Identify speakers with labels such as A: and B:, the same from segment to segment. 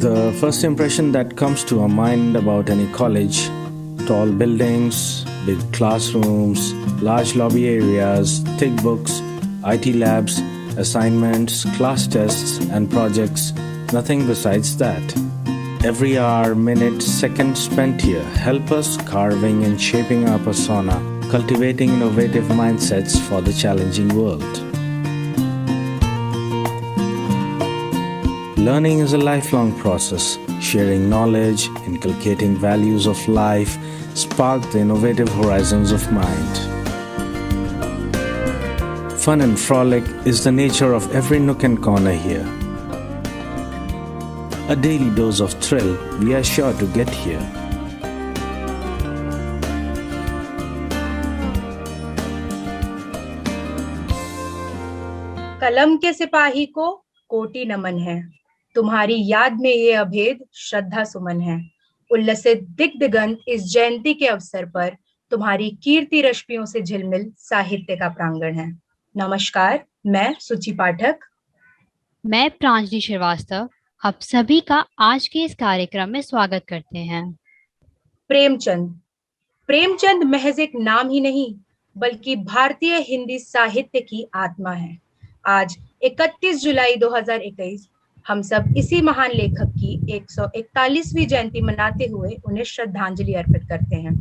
A: The first impression that comes to our mind about any college: tall buildings, big classrooms, large lobby areas, thick books, IT labs, assignments, class tests, and projects. Nothing besides that. Every hour, minute, second spent here help us carving and shaping our persona, cultivating innovative mindsets for the challenging world. Learning is a lifelong process. Sharing knowledge, inculcating values of life, spark the innovative horizons of mind. Fun and frolic is the nature of every nook and corner here. A daily dose of thrill we are sure to get here.
B: कलम के सिपाही को कोटि नमन है, तुम्हारी याद में ये अभेद श्रद्धा सुमन है। उल्लसित दिग्दिगंत इस जयंती के अवसर पर तुम्हारी कीर्ति रश्मियों से झिलमिल साहित्य का प्रांगण है। नमस्कार, मैं सुचि पाठक।
C: मैं प्रांजलि श्रीवास्तव आप सभी का आज के इस कार्यक्रम में स्वागत करते हैं।
B: प्रेमचंद महज एक नाम ही नहीं, बल्कि भारतीय हिंदी साहित्य की आत्मा है। आज 31 जुलाई 2021 हम सब इसी महान लेखक की 141वीं जयंती मनाते हुए उन्हें श्रद्धांजलि अर्पित करते हैं।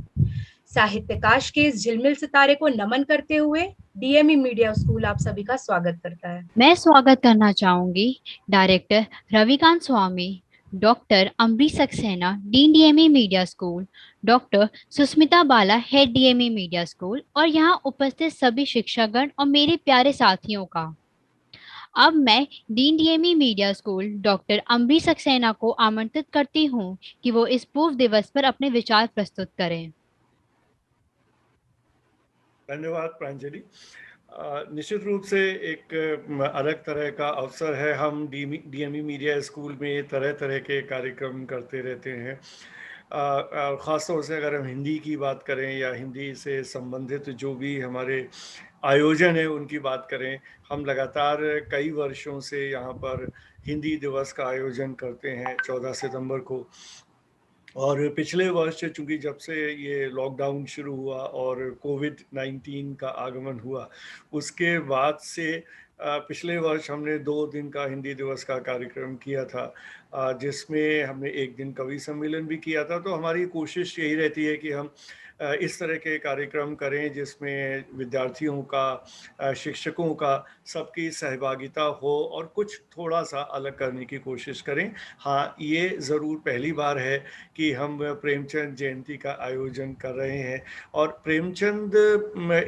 B: साहित्यकाश के इस झिलमिल सितारे को नमन करते हुए डीएमई मीडिया स्कूल आप सभी का स्वागत करता है।
C: मैं स्वागत करना चाहूंगी director Ravikant Swami, doctor Ambarish Saxena, dean DME media school, doctor Susmita Bala, head DME media school, और यहाँ उपस्थित सभी शिक्षकगण और मेरे प्यारे साथियों का। अब मैं dean DME media school doctor Ambarish Saxena को आमंत्रित करती हूँ कि वो इस पूर्व दिवस पर अपने विचार प्रस्तुत करें।
D: धन्यवाद प्रांजलि। निश्चित रूप से एक अलग तरह का अवसर है। हम डीएमई मीडिया स्कूल में तरह तरह के कार्यक्रम करते रहते हैं। ख़ास तौर से अगर हम हिंदी की बात करें या हिंदी से संबंधित जो भी हमारे आयोजन है उनकी बात करें, हम लगातार कई वर्षों से यहाँ पर हिंदी दिवस का आयोजन करते हैं 14 सितंबर को। और पिछले वर्ष चूँकि जब से ये लॉकडाउन शुरू हुआ और कोविड-19 का आगमन हुआ, उसके बाद से पिछले वर्ष हमने 2 दिन का हिंदी दिवस का कार्यक्रम किया था, जिसमें हमने एक दिन कवि सम्मेलन भी किया था। तो हमारी कोशिश यही रहती है कि हम इस तरह के कार्यक्रम करें जिसमें विद्यार्थियों का, शिक्षकों का, सबकी सहभागिता हो और कुछ थोड़ा-सा अलग करने की कोशिश करें। हाँ, ये ज़रूर पहली बार है कि हम प्रेमचंद जयंती का आयोजन कर रहे हैं। और प्रेमचंद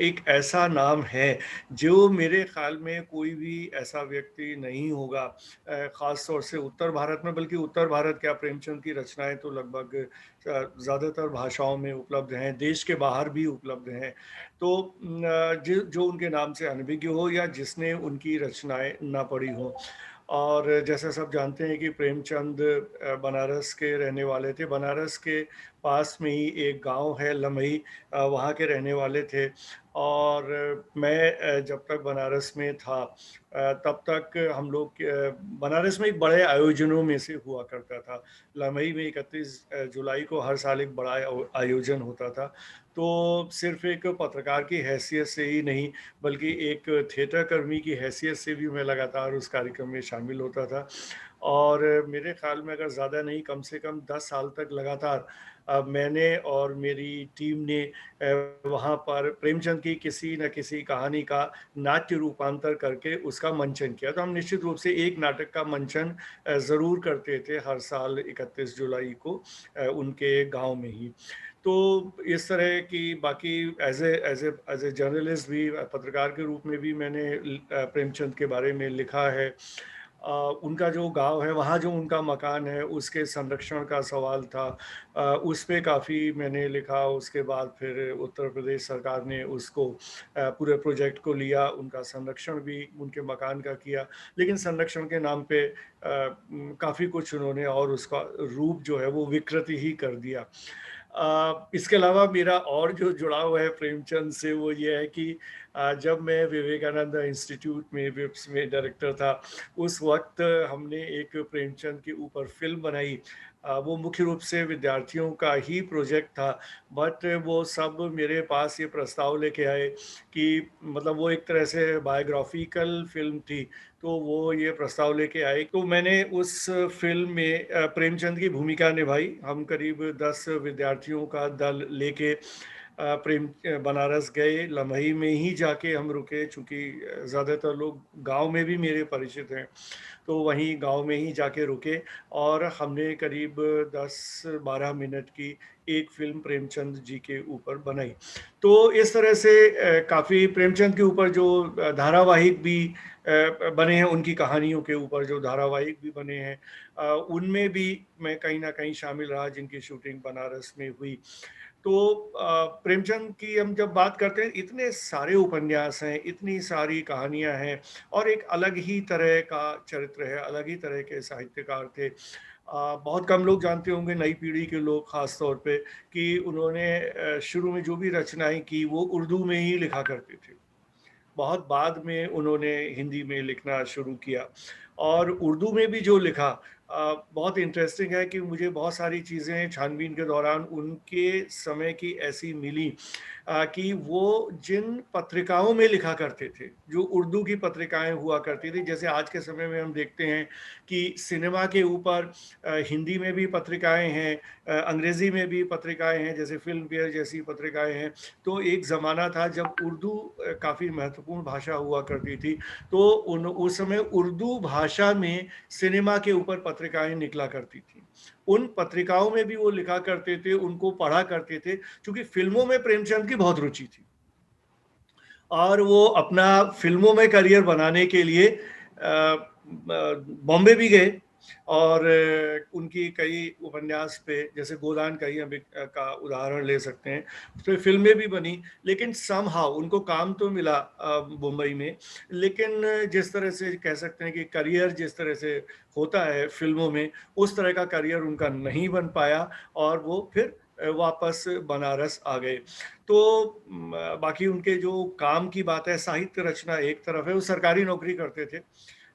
D: एक ऐसा नाम है जो मेरे ख़्याल में कोई भी ऐसा व्यक्ति नहीं होगा, ख़ास तौर से उत्तर भारत में, बल्कि उत्तर भारत क्या, प्रेमचंद की रचनाएं तो लगभग ज़्यादातर भाषाओं में उपलब्ध हैं, देश के बाहर भी उपलब्ध हैं। तो जो उनके नाम से अनभिज्ञ हो या जिसने उनकी रचनाएं ना पढ़ी हो। और जैसा सब जानते हैं कि प्रेमचंद बनारस के रहने वाले थे। बनारस के पास में ही एक गांव है लमही, वहाँ के रहने वाले थे। और मैं जब तक बनारस में था तब तक हम लोग बनारस में एक बड़े आयोजनों में से हुआ करता था। लमही में 31 जुलाई को हर साल एक बड़ा आयोजन होता था। तो सिर्फ एक पत्रकार की हैसियत से ही नहीं, बल्कि एक थिएटर कर्मी की हैसियत से भी मैं लगातार उस कार्यक्रम में शामिल होता था। और मेरे ख़्याल में अगर ज़्यादा नहीं, कम से कम 10 साल तक लगातार मैंने और मेरी टीम ने वहाँ पर प्रेमचंद की किसी न किसी कहानी का नाट्य रूपांतर करके उसका मंचन किया। तो हम निश्चित रूप से एक नाटक का मंचन ज़रूर करते थे हर साल 31 जुलाई को उनके गांव में ही। तो इस तरह की बाकी एज ए जर्नलिस्ट भी, पत्रकार के रूप में भी मैंने प्रेमचंद के बारे में लिखा है। उनका जो गांव है, वहाँ जो उनका मकान है, उसके संरक्षण का सवाल था, उस पे काफ़ी मैंने लिखा। उसके बाद फिर उत्तर प्रदेश सरकार ने उसको पूरे प्रोजेक्ट को लिया, उनका संरक्षण भी उनके मकान का किया, लेकिन संरक्षण के नाम पे काफ़ी कुछ उन्होंने और उसका रूप जो है वो विकृति ही कर दिया। इसके अलावा मेरा और जो जुड़ाव है प्रेमचंद से वो ये है कि जब मैं विवेकानंद इंस्टीट्यूट में विप्स में डायरेक्टर था, उस वक्त हमने एक प्रेमचंद के ऊपर फिल्म बनाई। वो मुख्य रूप से विद्यार्थियों का ही प्रोजेक्ट था, बट वो सब मेरे पास ये प्रस्ताव लेके आए कि मतलब वो एक तरह से बायोग्राफिकल फिल्म थी, तो वो ये प्रस्ताव लेके आए। तो मैंने उस फिल्म में प्रेमचंद की भूमिका निभाई। हम करीब 10 विद्यार्थियों का दल लेके बनारस गए। लम्बई में ही जाके हम रुके, चूँकि ज़्यादातर लोग गांव में भी मेरे परिचित हैं, तो वहीं गांव में ही जाके रुके और हमने करीब 10-12 मिनट की एक फिल्म प्रेमचंद जी के ऊपर बनाई। तो इस तरह से काफ़ी प्रेमचंद के ऊपर जो धारावाहिक भी बने हैं, उनकी कहानियों के ऊपर जो धारावाहिक भी बने हैं, उनमें भी मैं कहीं ना कहीं शामिल रहा, जिनकी शूटिंग बनारस में हुई। तो प्रेमचंद की हम जब बात करते हैं, इतने सारे उपन्यास हैं, इतनी सारी कहानियां हैं और एक अलग ही तरह का चरित्र है, अलग ही तरह के साहित्यकार थे। बहुत कम लोग जानते होंगे, नई पीढ़ी के लोग खास तौर पे, कि उन्होंने शुरू में जो भी रचनाएं की वो उर्दू में ही लिखा करते थे। बहुत बाद में उन्होंने हिंदी में लिखना शुरू किया और उर्दू में भी जो लिखा, बहुत इंटरेस्टिंग है कि मुझे बहुत सारी चीज़ें छानबीन के दौरान उनके समय की ऐसी मिली कि वो जिन पत्रिकाओं में लिखा करते थे, जो उर्दू की पत्रिकाएं हुआ करती थी, जैसे आज के समय में हम देखते हैं कि सिनेमा के ऊपर हिंदी में भी पत्रिकाएं हैं, अंग्रेज़ी में भी पत्रिकाएं हैं, जैसे फिल्म फेयर जैसी पत्रिकाएं हैं। तो एक ज़माना था जब उर्दू काफ़ी महत्वपूर्ण भाषा हुआ करती थी, तो उस समय उर्दू भाषा में सिनेमा के ऊपर पत्रिकाएं निकला करती थी। उन पत्रिकाओं में भी वो लिखा करते थे, उनको पढ़ा करते थे, क्योंकि फिल्मों में प्रेमचंद की बहुत रुचि थी और वो अपना फिल्मों में करियर बनाने के लिए बॉम्बे भी गए और उनकी कई उपन्यास पे, जैसे गोदान का ही हम का उदाहरण ले सकते हैं, तो फिल्में भी बनी। लेकिन समहाउ उनको काम तो मिला मुंबई में, लेकिन जिस तरह से कह सकते हैं कि करियर जिस तरह से होता है फिल्मों में, उस तरह का करियर उनका नहीं बन पाया और वो फिर वापस बनारस आ गए। तो बाकी उनके जो काम की बात है, साहित्य रचना एक तरफ है, वो सरकारी नौकरी करते थे,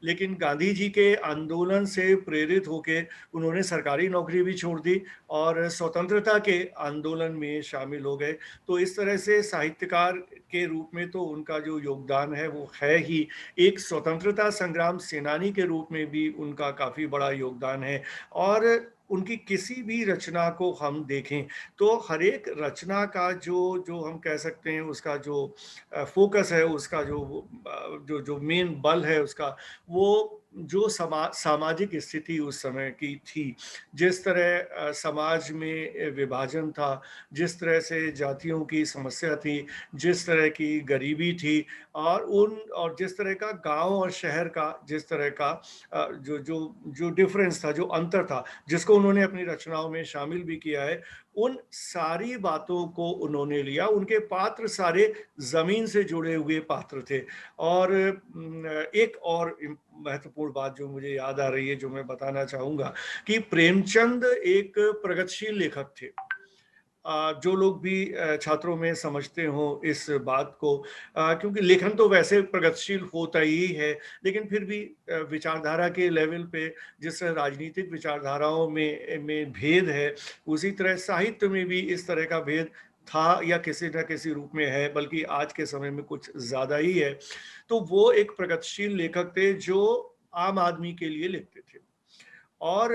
D: लेकिन गांधी जी के आंदोलन से प्रेरित होके उन्होंने सरकारी नौकरी भी छोड़ दी और स्वतंत्रता के आंदोलन में शामिल हो गए। तो इस तरह से साहित्यकार के रूप में तो उनका जो योगदान है वो है ही, एक स्वतंत्रता संग्राम सेनानी के रूप में भी उनका काफ़ी बड़ा योगदान है। और उनकी किसी भी रचना को हम देखें तो हर एक रचना का जो जो हम कह सकते हैं उसका जो फोकस है, उसका जो जो मेन बल है उसका, वो जो सामाजिक स्थिति उस समय की थी, जिस तरह समाज में विभाजन था, जिस तरह से जातियों की समस्या थी, जिस तरह की गरीबी थी और जिस तरह का गांव और शहर का जिस तरह का जो जो जो डिफरेंस था, जो अंतर था, जिसको उन्होंने अपनी रचनाओं में शामिल भी किया है, उन सारी बातों को उन्होंने लिया। उनके पात्र सारे जमीन से जुड़े हुए पात्र थे। और एक और महत्वपूर्ण बात जो मुझे याद आ रही है, जो मैं बताना चाहूंगा, कि प्रेमचंद एक प्रगतिशील लेखक थे। जो लोग भी छात्रों में समझते हो इस बात को, क्योंकि लेखन तो वैसे प्रगतिशील होता ही है, लेकिन फिर भी विचारधारा के लेवल पे जिस तरह राजनीतिक विचारधाराओं में भेद है, उसी तरह साहित्य में भी इस तरह का भेद था या किसी न किसी रूप में है, बल्कि आज के समय में कुछ ज़्यादा ही है। तो वो एक प्रगतिशील लेखक थे जो आम आदमी के लिए लिखते थे। और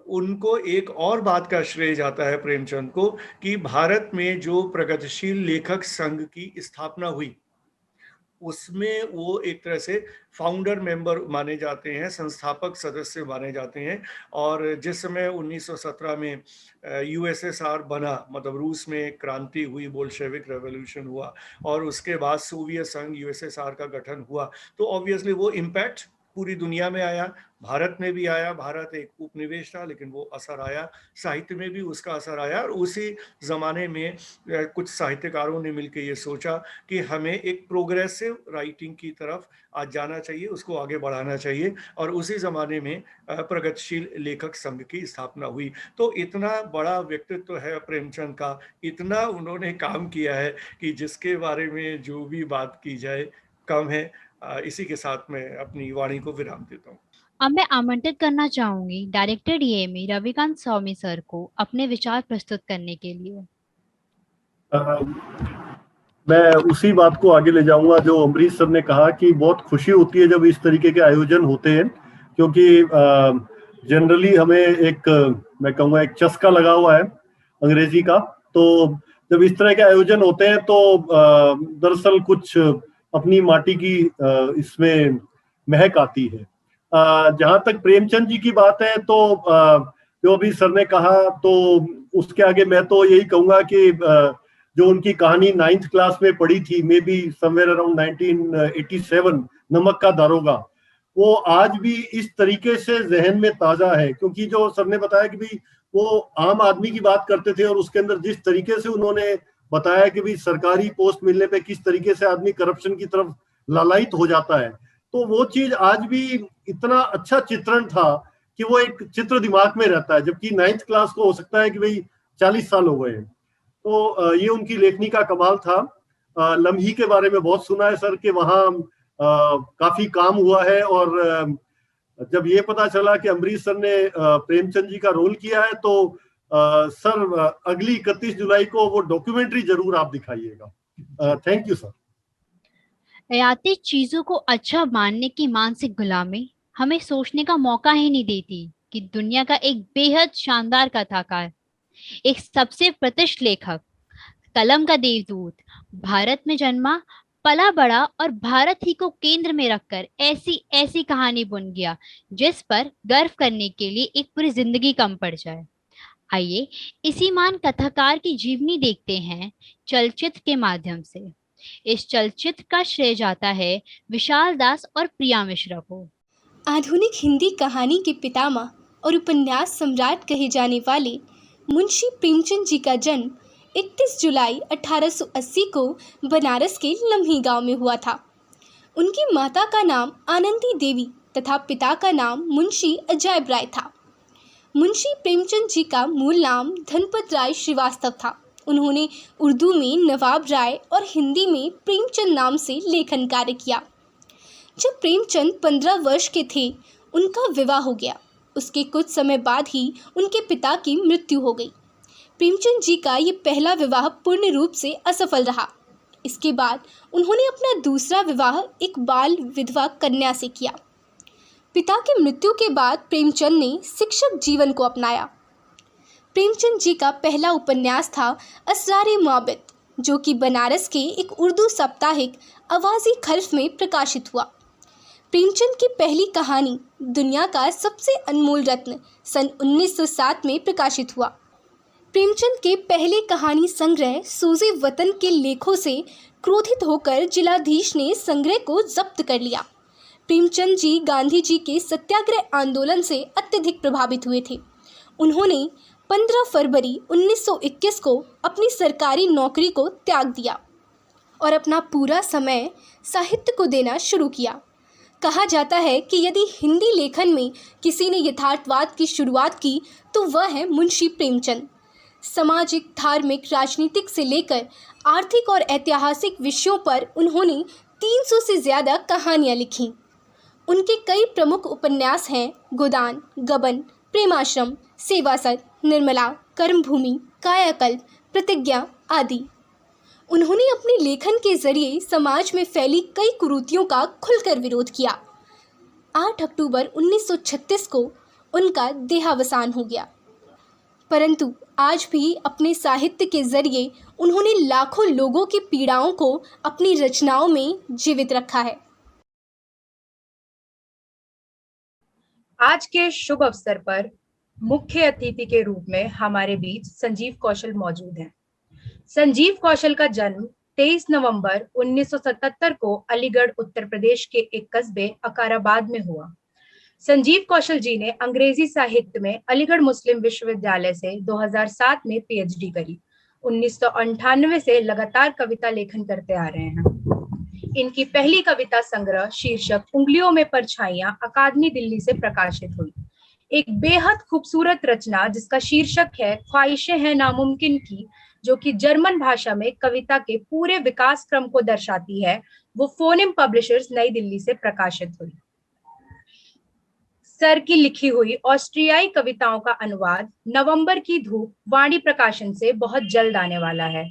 D: उनको एक और बात का श्रेय जाता है प्रेमचंद को, कि भारत में जो प्रगतिशील लेखक संघ की स्थापना हुई, उसमें वो एक तरह से फाउंडर मेंबर माने जाते हैं, संस्थापक सदस्य माने जाते हैं। और जिस समय 1917 में यूएसएसआर बना, मतलब रूस में क्रांति हुई, बोल्शेविक रेवोल्यूशन हुआ और उसके बाद सोवियत संघ यूएसएसआर का गठन हुआ, तो ऑब्वियसली वो इम्पैक्ट पूरी दुनिया में आया, भारत में भी आया। भारत एक उपनिवेश था, लेकिन वो असर आया, साहित्य में भी उसका असर आया। और उसी ज़माने में कुछ साहित्यकारों ने मिलकर ये सोचा कि हमें एक प्रोग्रेसिव राइटिंग की तरफ आज जाना चाहिए, उसको आगे बढ़ाना चाहिए। और उसी ज़माने में प्रगतिशील लेखक संघ की स्थापना हुई। तो इतना बड़ा व्यक्तित्व है प्रेमचंद का, इतना उन्होंने काम किया है कि जिसके बारे में जो भी बात की जाए कम है। इसी के साथ मैं अपनी वाणी को विराम देता हूँ।
C: अब मैं आमंत्रित करना चाहूंगी डायरेक्टर डीएमई रविकांत स्वामी सर को अपने विचार प्रस्तुत करने के लिए।
E: मैं उसी बात को आगे ले जाऊंगा जो अमरीश सर ने कहा कि बहुत खुशी होती है जब इस तरीके के आयोजन होते हैं, क्योंकि जनरली हमें एक मैं कहूँगा एक चस्का लगा हुआ है अंग्रेजी का। तो जब इस तरह के आयोजन होते हैं तो दरअसल कुछ अपनी माटी की इसमें महक आती है। जहाँ तक प्रेमचंद जी की बात है तो जो अभी सर ने कहा, तो उसके आगे मैं तो यही कहूँगा कि जो उनकी कहानी 9th क्लास में पढ़ी थी, मे बी समवेयर अराउंड 1987, नमक का दारोगा, वो आज भी इस तरीके से जहन में ताजा है। क्योंकि जो सर ने बताया कि भाई वो आम आदमी की बात करते थे और उसके अंदर जिस तरीके से उन्होंने बताया कि भाई सरकारी पोस्ट मिलने पे किस तरीके से आदमी करप्शन की तरफ लालायित हो जाता है, तो वो चीज आज भी इतना अच्छा चित्रण था कि वो एक चित्र दिमाग में रहता है। जबकि 9th क्लास को हो सकता है कि भाई 40 साल हो गए हैं। तो ये उनकी लेखनी का कमाल था। लम्ही के बारे में बहुत सुना है सर कि वहाँ काफी काम हुआ है, और जब ये पता चला कि अमरीश सर ने प्रेमचंद जी का रोल किया है तो सर अगली 31 जुलाई को वो डॉक्यूमेंट्री जरूर आप दिखाइएगा। Thank you sir.
C: हयाती चीजों को अच्छा मानने की मानसिक गुलामी हमें सोचने का मौका ही नहीं देती कि दुनिया का एक बेहद शानदार कथाकार, एक सबसे प्रतिष्ठित लेखक, कलम का देवदूत, भारत में जन्मा, पला बड़ा और भारत ही को केंद्र में रखकर ऐसी ऐसी कहानी बुन गया जिस पर गर्व करने के लिए एक पूरी जिंदगी कम पड़ जाए। आइए इसी महान कथाकार की जीवनी देखते हैं चलचित्र के माध्यम से। इस चलचित्र का श्रेय जाता है विशाल दास और प्रिया मिश्रा को।
F: आधुनिक हिंदी कहानी के पितामह और उपन्यास सम्राट कहे जाने वाले मुंशी प्रेमचंद जी का जन्म 31 जुलाई 1880 को बनारस के लम्ही गांव में हुआ था। उनकी माता का नाम आनंदी देवी तथा पिता का नाम मुंशी अजायब राय था। मुंशी प्रेमचंद जी का मूल नाम धनपत राय श्रीवास्तव था। उन्होंने उर्दू में नवाब राय और हिंदी में प्रेमचंद नाम से लेखन कार्य किया। जब प्रेमचंद 15 वर्ष के थे, उनका विवाह हो गया। उसके कुछ समय बाद ही उनके पिता की मृत्यु हो गई। प्रेमचंद जी का ये पहला विवाह पूर्ण रूप से असफल रहा। इसके बाद उन्होंने अपना दूसरा विवाह एक बाल विधवा कन्या से किया। पिता की मृत्यु के बाद प्रेमचंद ने शिक्षक जीवन को अपनाया। प्रेमचंद जी का पहला उपन्यास था असरारे मुआबिद, जो कि बनारस के एक उर्दू साप्ताहिक आवाज़ी खल्फ में प्रकाशित हुआ। प्रेमचंद की पहली कहानी दुनिया का सबसे अनमोल रत्न सन 1907 में प्रकाशित हुआ। प्रेमचंद के पहले कहानी संग्रह सूजे वतन के लेखों से क्रोधित होकर जिलाधीश ने संग्रह को जब्त कर लिया। प्रेमचंद जी गांधी जी के सत्याग्रह आंदोलन से अत्यधिक प्रभावित हुए थे। उन्होंने 15 फरवरी 1921 को अपनी सरकारी नौकरी को त्याग दिया और अपना पूरा समय साहित्य को देना शुरू किया। कहा जाता है कि यदि हिंदी लेखन में किसी ने यथार्थवाद की शुरुआत की तो वह है मुंशी प्रेमचंद। सामाजिक, धार्मिक, राजनीतिक से लेकर आर्थिक और ऐतिहासिक विषयों पर उन्होंने 300 से ज़्यादा कहानियाँ लिखीं। उनके कई प्रमुख उपन्यास हैं गोदान, गबन, प्रेमाश्रम, सेवासद, निर्मला, कर्मभूमि, कायाकल्प, प्रतिज्ञा आदि। उन्होंने अपने लेखन के जरिए समाज में फैली कई कुरीतियों का खुलकर विरोध किया। 8 अक्टूबर 1936 को उनका देहावसान हो गया, परंतु आज भी अपने साहित्य के जरिए उन्होंने लाखों लोगों की पीड़ाओं को अपनी रचनाओं में जीवित रखा है।
B: आज के शुभ अवसर पर मुख्य अतिथि के रूप में हमारे बीच संजीव कौशल मौजूद हैं। संजीव कौशल का जन्म 23 नवंबर 1977 को अलीगढ़ उत्तर प्रदेश के एक कस्बे अकाराबाद में हुआ। संजीव कौशल जी ने अंग्रेजी साहित्य में अलीगढ़ मुस्लिम विश्वविद्यालय से 2007 में पीएचडी करी। 1998 से लगातार कविता लेखन करते आ रहे हैं। इनकी पहली कविता संग्रह शीर्षक उंगलियों में परछाइयां अकादमी दिल्ली से प्रकाशित हुई। एक बेहद खूबसूरत रचना जिसका शीर्षक है ख्वाहिशें हैं नामुमकिन की, जो कि जर्मन भाषा में कविता के पूरे विकास क्रम को दर्शाती है, वो फोनेम पब्लिशर्स नई दिल्ली से प्रकाशित हुई। सर की लिखी हुई ऑस्ट्रियाई कविताओं का अनुवाद नवंबर की धूप वाणी प्रकाशन से बहुत जल्द आने वाला है।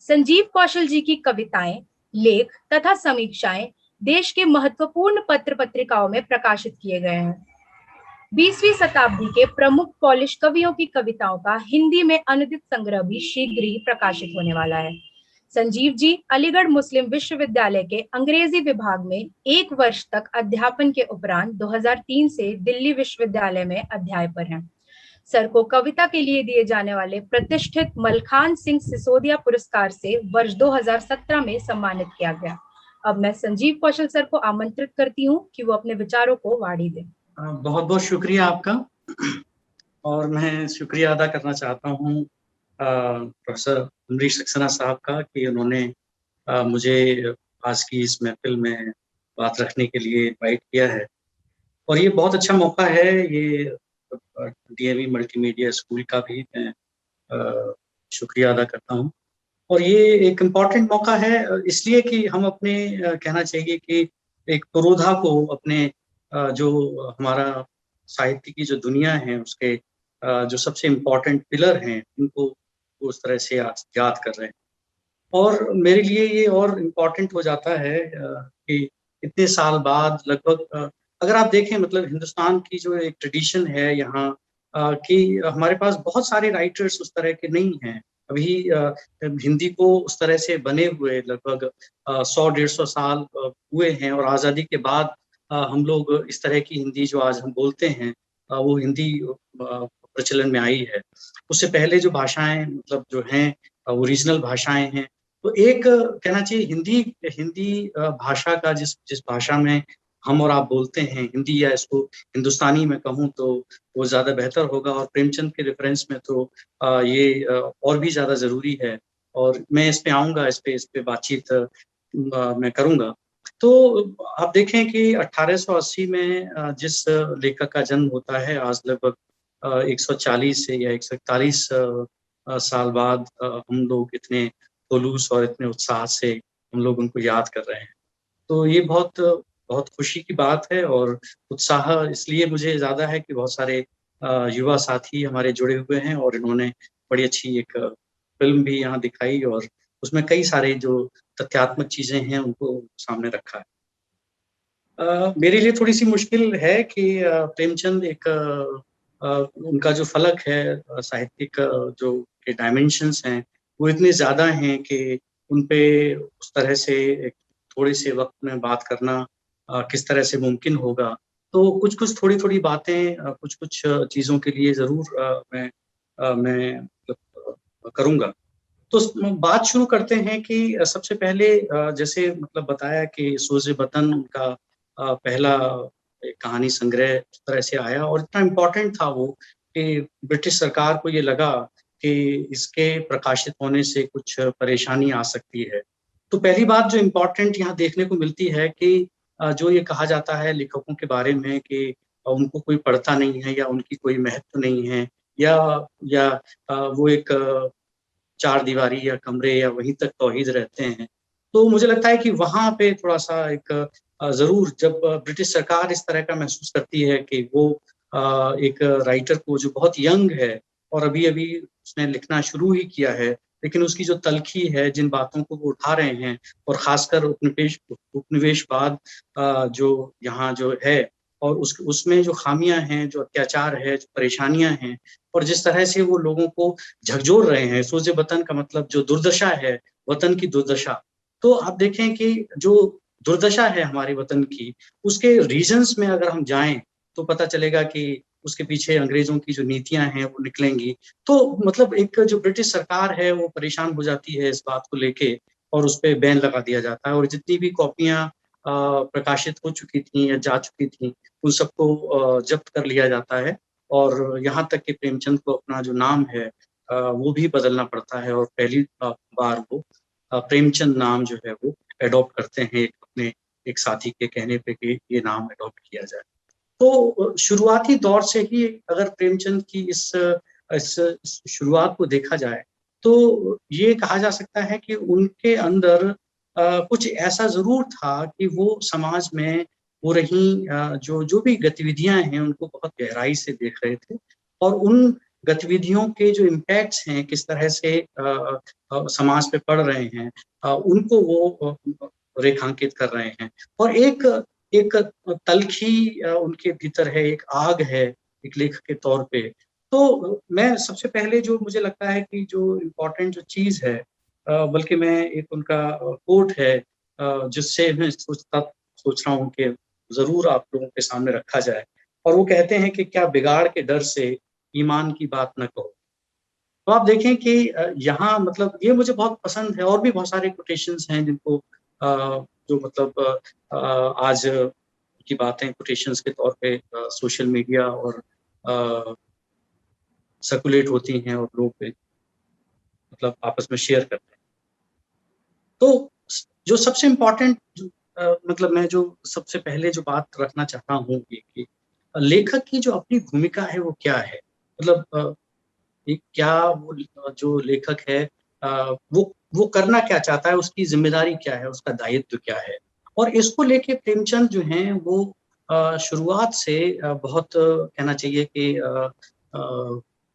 B: संजीव कौशल जी की कविताएं, लेख तथा समीक्षाएं देश के महत्वपूर्ण पत्र पत्रिकाओं में प्रकाशित किए गए हैं। 20वीं शताब्दी के प्रमुख पोलिश कवियों की कविताओं का हिंदी में अनुदित संग्रह भी शीघ्र ही प्रकाशित होने वाला है। संजीव जी अलीगढ़ मुस्लिम विश्वविद्यालय के अंग्रेजी विभाग में 1 वर्ष तक अध्यापन के उपरांत 2003 से दिल्ली विश्वविद्यालय में अध्याय पर हैं। सर को कविता के लिए दिए जाने वाले प्रतिष्ठित मलखान सिंह सिसोदिया पुरस्कार से वर्ष 2017 में सम्मानित किया गया। अब मैं संजीव कौशल सर को आमंत्रित करती हूँ कि वो अपने विचारों को वाणी दें।
G: बहुत बहुत शुक्रिया आपका, और मैं शुक्रिया अदा करना चाहता हूँ प्रोफेसर अमरीश सक्सेना साहब का कि उन्होंने मुझे आज की इस महफिल में बात रखने के लिए इनवाइट किया है। और ये बहुत अच्छा मौका है, ये डीएवी मल्टीमीडिया स्कूल का भी मैं शुक्रिया अदा करता हूँ। और ये एक इम्पॉर्टेंट मौका है इसलिए कि हम अपने कहना चाहिए कि एक पुरोधा को अपने जो हमारा साहित्य की जो दुनिया है उसके जो सबसे इम्पोर्टेंट पिलर हैं उनको उस तरह से याद कर रहे हैं। और मेरे लिए ये और इम्पोर्टेंट हो जाता है कि इतने साल बाद लगभग अगर आप देखें, मतलब हिंदुस्तान की जो एक ट्रेडिशन है यहाँ कि हमारे पास बहुत सारे राइटर्स उस तरह के नहीं हैं अभी। हिंदी को उस तरह से बने हुए लगभग 100-150 साल हुए हैं, और आज़ादी के बाद हम लोग इस तरह की हिंदी जो आज हम बोलते हैं वो हिंदी प्रचलन में आई है। उससे पहले जो भाषाएं मतलब जो हैं वो रीजनल भाषाएं हैं। तो एक कहना चाहिए हिंदी भाषा का जिस भाषा में हम और आप बोलते हैं हिंदी, या इसको हिंदुस्तानी में कहूँ तो वो ज़्यादा बेहतर होगा। और प्रेमचंद के रेफरेंस में तो ये और भी ज़्यादा ज़रूरी है, और मैं इस पे आऊँगा, इस पे बातचीत मैं करूँगा। तो आप देखें कि 1880 में जिस लेखक का जन्म होता है, आज लगभग 140 से या 141 साल बाद हम लोग इतने जुलूस और इतने उत्साह से हम लोग उनको याद कर रहे हैं। तो ये बहुत बहुत खुशी की बात है, और उत्साह इसलिए मुझे ज़्यादा है कि बहुत सारे युवा साथी हमारे जुड़े हुए हैं, और इन्होंने बड़ी अच्छी एक फिल्म भी यहाँ दिखाई, और उसमें कई सारे जो तथ्यात्मक चीज़ें हैं उनको सामने रखा है। मेरे लिए थोड़ी सी मुश्किल है कि प्रेमचंद एक उनका जो फलक है साहित्यिक जो के डायमेंशंस हैं वो इतने ज़्यादा हैं कि उन पे उस तरह से एक थोड़े से वक्त में बात करना किस तरह से मुमकिन होगा। तो कुछ थोड़ी बातें कुछ चीज़ों के लिए ज़रूर मैं करूँगा। तो बात शुरू करते हैं कि सबसे पहले जैसे मतलब बताया कि सोज़े वतन उनका पहला कहानी संग्रह इस तरह से आया, और इतना इम्पोर्टेंट था वो कि ब्रिटिश सरकार को ये लगा कि इसके प्रकाशित होने से कुछ परेशानी आ सकती है। तो पहली बात जो इम्पोर्टेंट यहाँ देखने को मिलती है कि जो ये कहा जाता है लेखकों के बारे में कि उनको कोई पढ़ता नहीं है या उनकी कोई महत्व नहीं है, या वो एक चार दीवारी या कमरे या वहीं तक तौहीद रहते हैं। तो मुझे लगता है कि वहाँ पे थोड़ा सा एक ज़रूर जब ब्रिटिश सरकार इस तरह का महसूस करती है कि वो एक राइटर को जो बहुत यंग है और अभी उसने लिखना शुरू ही किया है, लेकिन उसकी जो तलखी है, जिन बातों को वो उठा रहे हैं, और ख़ासकर उपनिवेशवाद जो यहाँ जो है और उसमें जो खामियां हैं, जो अत्याचार है, जो परेशानियां हैं, और जिस तरह से वो लोगों को झकझोर रहे हैं। सोज़े वतन का मतलब जो दुर्दशा है, वतन की दुर्दशा। तो आप देखें कि जो दुर्दशा है हमारे वतन की, उसके रीजंस में अगर हम जाएं तो पता चलेगा कि उसके पीछे अंग्रेजों की जो नीतियां हैं वो निकलेंगी। तो मतलब एक जो ब्रिटिश सरकार है वो परेशान हो जाती है इस बात को लेके और उस पे बैन लगा दिया जाता है, और जितनी भी कॉपियां प्रकाशित हो चुकी थी या जा चुकी थी उन सबको जब्त कर लिया जाता है। और यहाँ तक कि प्रेमचंद को अपना जो नाम है वो भी बदलना पड़ता है, और पहली बार वो प्रेमचंद नाम जो है वो एडॉप्ट करते हैं अपने एक साथी के कहने पे कि ये नाम एडॉप्ट किया जाए। तो शुरुआती दौर से ही अगर प्रेमचंद की इस शुरुआत को देखा जाए तो ये कहा जा सकता है कि उनके अंदर कुछ ऐसा जरूर था कि वो समाज में हो रही जो भी गतिविधियां हैं उनको बहुत गहराई से देख रहे थे, और उन गतिविधियों के जो इम्पैक्ट्स हैं किस तरह से समाज पे पड़ रहे हैं उनको वो रेखांकित कर रहे हैं। और एक तलखी उनके भीतर है, एक आग है एक लेखक के तौर पे। तो मैं सबसे पहले जो मुझे लगता है कि जो इम्पोर्टेंट जो चीज है, बल्कि मैं एक उनका कोट है जिससे मैं सोच रहा हूँ कि जरूर आप लोगों के सामने रखा जाए, और वो कहते हैं कि क्या बिगाड़ के डर से ईमान की बात न कहो। तो आप देखें कि यहाँ मतलब ये मुझे बहुत पसंद है, और भी बहुत सारे कोटेशंस हैं जिनको जो मतलब आज की बातें कोटेशंस के तौर पे सोशल मीडिया और सर्कुलेट होती हैं और लोग मतलब आपस में शेयर करते हैं। तो जो सबसे इम्पोर्टेंट मतलब मैं जो सबसे पहले जो बात रखना चाहता हूँ कि लेखक की जो अपनी भूमिका है वो क्या है, मतलब क्या वो जो लेखक है वो करना क्या चाहता है, उसकी जिम्मेदारी क्या है, उसका दायित्व क्या है। और इसको लेके प्रेमचंद जो हैं वो शुरुआत से बहुत कहना चाहिए कि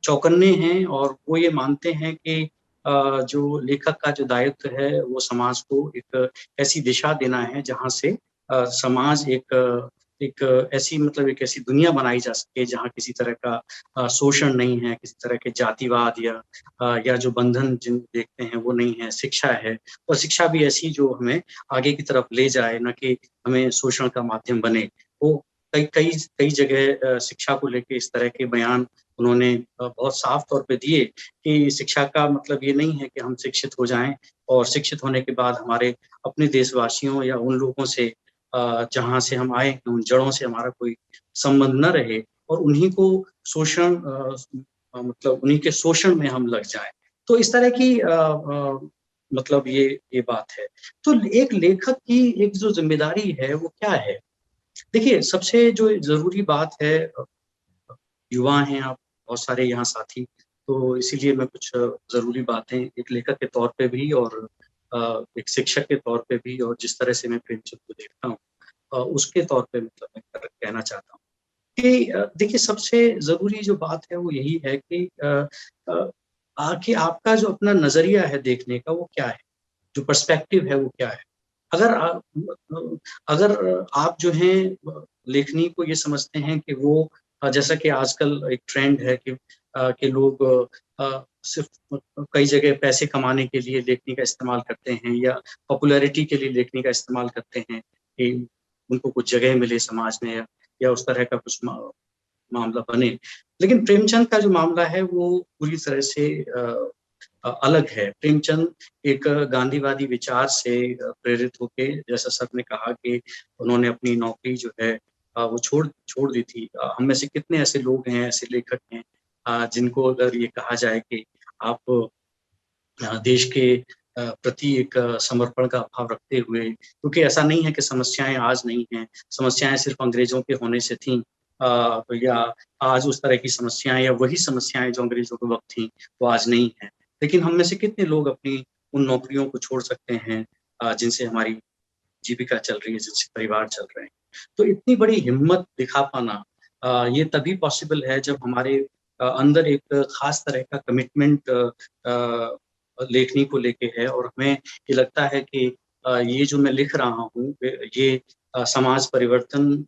G: चौकन्ने हैं, और वो ये मानते हैं कि जो लेखक का जो दायित्व है वो समाज को एक ऐसी दिशा देना है जहाँ से समाज एक ऐसी मतलब एक ऐसी दुनिया बनाई जा सके जहाँ किसी तरह का शोषण नहीं है, किसी तरह के जातिवाद या जो बंधन जिन देखते हैं वो नहीं है। शिक्षा है, और शिक्षा भी ऐसी जो हमें आगे की तरफ ले जाए, न कि हमें शोषण का माध्यम बने। वो कई कई कई जगह शिक्षा को लेके इस तरह के बयान उन्होंने बहुत साफ तौर पे दिए कि शिक्षा का मतलब ये नहीं है कि हम शिक्षित हो जाएं और शिक्षित होने के बाद हमारे अपने देशवासियों या उन लोगों से जहाँ से हम आए उन जड़ों से हमारा कोई संबंध न रहे, और उन्हीं को शोषण मतलब उन्हीं के शोषण में हम लग जाएं। तो इस तरह की मतलब ये बात है। तो एक लेखक की एक जो जिम्मेदारी है वो क्या है? देखिए, सबसे जो जरूरी बात है, युवा हैं आप बहुत सारे यहाँ साथी, तो इसीलिए मैं कुछ जरूरी बातें एक लेखक के तौर पे भी और एक शिक्षक के तौर पे भी, और जिस तरह से मैं प्रेमचंद को देखता हूँ उसके तौर पे मतलब मैं कहना चाहता हूँ कि देखिए, सबसे जरूरी जो बात है वो यही है कि आपका जो अपना नजरिया है देखने का वो क्या है, जो पर्सपेक्टिव है वो क्या है। अगर आप जो हैं लेखनी को ये समझते हैं कि वो जैसा कि आजकल एक ट्रेंड है कि लोग सिर्फ कई जगह पैसे कमाने के लिए लेखनी का इस्तेमाल करते हैं या पॉपुलैरिटी के लिए लेखनी का इस्तेमाल करते हैं कि उनको कुछ जगह मिले समाज में या उस तरह का कुछ मामला बने। लेकिन प्रेमचंद का जो मामला है वो पूरी तरह से अलग है। प्रेमचंद एक गांधीवादी विचार से प्रेरित होके, जैसा सर ने कहा कि उन्होंने अपनी नौकरी जो है वो छोड़ दी थी। हम में से कितने ऐसे लोग हैं, ऐसे लेखक हैं जिनको अगर ये कहा जाए कि आप देश के प्रति एक समर्पण का भाव रखते हुए, क्योंकि ऐसा नहीं है कि समस्याएं आज नहीं हैं, समस्याएं सिर्फ अंग्रेजों के होने से थीं या आज उस तरह की समस्याएं या वही समस्याएं जो अंग्रेजों के वक्त थी वो आज नहीं है। लेकिन हम में से कितने लोग अपनी उन नौकरियों को छोड़ सकते हैं जिनसे हमारी जीविका चल रही है, जिनसे परिवार चल रहे हैं। तो इतनी बड़ी हिम्मत दिखा पाना ये तभी पॉसिबल है जब हमारे अंदर एक खास तरह का कमिटमेंट लेखनी को लेके है, और हमें ये लगता है कि ये जो मैं लिख रहा हूँ ये समाज परिवर्तन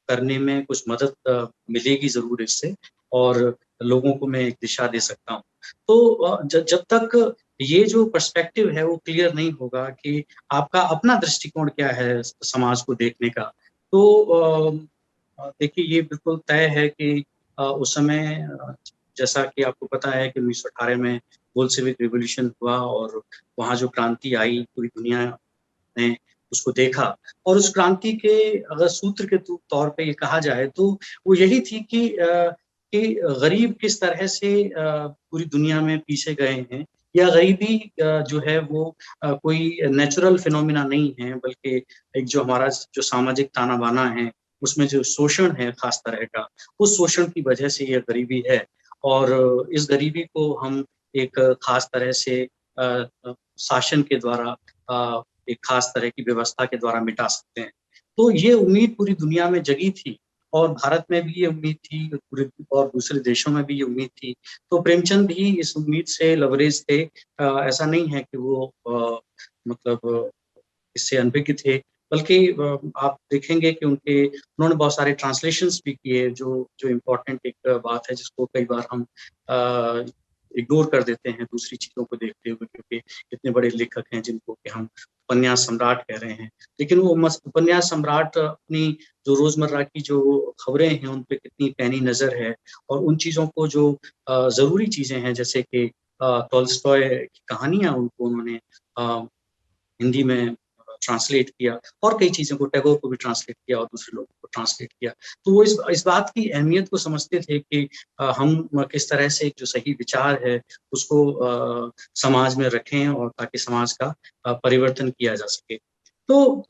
G: करने में कुछ मदद मिलेगी जरूर इससे, और लोगों को मैं एक दिशा दे सकता हूँ। तो जब तक ये जो पर्सपेक्टिव है वो क्लियर नहीं होगा कि आपका अपना दृष्टिकोण क्या है समाज को देखने का, तो देखिए ये बिल्कुल तय है कि उस समय जैसा कि आपको पता है कि 1918 में बोल्शेविक रिवॉल्यूशन हुआ और वहाँ जो क्रांति आई पूरी दुनिया ने उसको देखा, और उस क्रांति के अगर सूत्र के तौर पे ये कहा जाए तो वो यही थी कि गरीब किस तरह से पूरी दुनिया में पीछे गए हैं, या गरीबी जो है वो कोई नेचुरल फिनोमिना नहीं है, बल्कि एक जो हमारा जो सामाजिक ताना बाना है उसमें जो शोषण है खास तरह का, उस शोषण की वजह से ये गरीबी है। और इस गरीबी को हम एक खास तरह से शासन के द्वारा एक खास तरह की व्यवस्था के द्वारा मिटा सकते हैं। तो ये उम्मीद पूरी दुनिया में जगी थी, और भारत में भी ये उम्मीद थी, पूरे और दूसरे देशों में भी ये उम्मीद थी। तो प्रेमचंद भी इस उम्मीद से लबरेज थे। ऐसा नहीं है कि वो मतलब इससे अनभिज्ञ थे, बल्कि आप देखेंगे कि उन्होंने बहुत सारे ट्रांसलेशंस भी किए, जो जो इम्पोर्टेंट एक बात है जिसको कई बार हम इग्नोर कर देते हैं दूसरी चीज़ों को देखते हुए, क्योंकि इतने बड़े लेखक हैं जिनको कि हम उपन्यास सम्राट कह रहे हैं, लेकिन वो उपन्यास सम्राट अपनी जो रोजमर्रा की जो खबरें हैं उन पे कितनी पैनी नजर है, और उन चीज़ों को जो ज़रूरी चीज़ें हैं जैसे कि टॉल्स्टॉय की कहानियाँ उनको उन्होंने हिंदी में ट्रांसलेट किया, और कई चीज़ों को, टैगोर को भी ट्रांसलेट किया और दूसरे लोगों को ट्रांसलेट किया। तो वो इस बात की अहमियत को समझते थे कि हम किस तरह से एक जो सही विचार है उसको समाज में रखें, और ताकि समाज का परिवर्तन किया जा सके। तो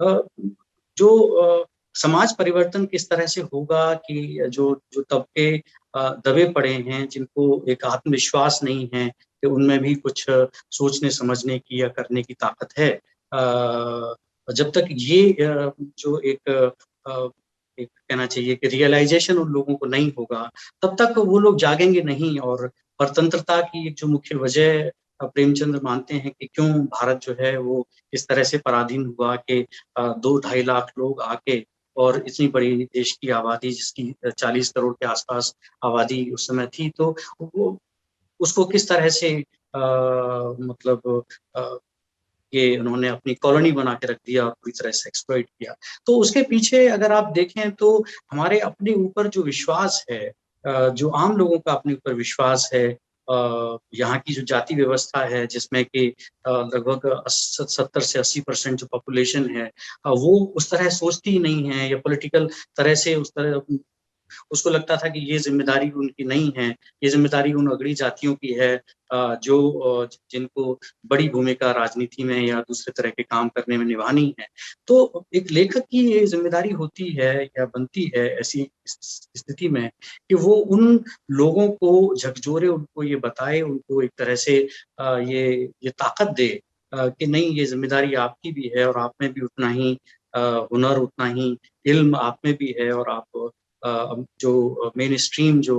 G: जो समाज परिवर्तन किस तरह से होगा कि जो जो तबके दबे पड़े हैं, जिनको एक आत्मविश्वास नहीं है कि उनमें भी कुछ सोचने समझने की या करने की ताकत है, जब तक ये जो एक कहना चाहिए कि रियलाइजेशन उन लोगों को नहीं होगा, तब तक वो लोग जागेंगे नहीं। और परतंत्रता की एक जो मुख्य वजह प्रेमचंद मानते हैं कि क्यों भारत जो है वो इस तरह से पराधीन हुआ कि 2-2.5 लाख लोग आके, और इतनी बड़ी देश की आबादी जिसकी 40 करोड़ के आसपास आबादी उस समय थी, तो वो उसको किस तरह से मतलब ये उन्होंने अपनी कॉलोनी बना के रख दिया और पूरी तरह से एक्सप्लॉइट किया। तो उसके पीछे अगर आप देखें तो हमारे अपने ऊपर जो विश्वास है, जो आम लोगों का अपने ऊपर विश्वास है, यहाँ की जो जाति व्यवस्था है जिसमें कि लगभग 70 से 80% जो पॉपुलेशन है वो उस तरह सोचती ही नहीं है, या पॉलिटिकल तरह से उस तरह उसको लगता था कि ये जिम्मेदारी उनकी नहीं है, ये जिम्मेदारी उन अगड़ी जातियों की है जो जिनको बड़ी भूमिका राजनीति में या दूसरे तरह के काम करने में निभानी है। तो एक लेखक की ये जिम्मेदारी होती है या बनती है ऐसी स्थिति में कि वो उन लोगों को झकझोरे, उनको ये बताए, उनको एक तरह से ये ताकत दे कि नहीं, ये जिम्मेदारी आपकी भी है, और आप में भी उतना ही हुनर, उतना ही इल्म आप में भी है, और आप जो मेन स्ट्रीम जो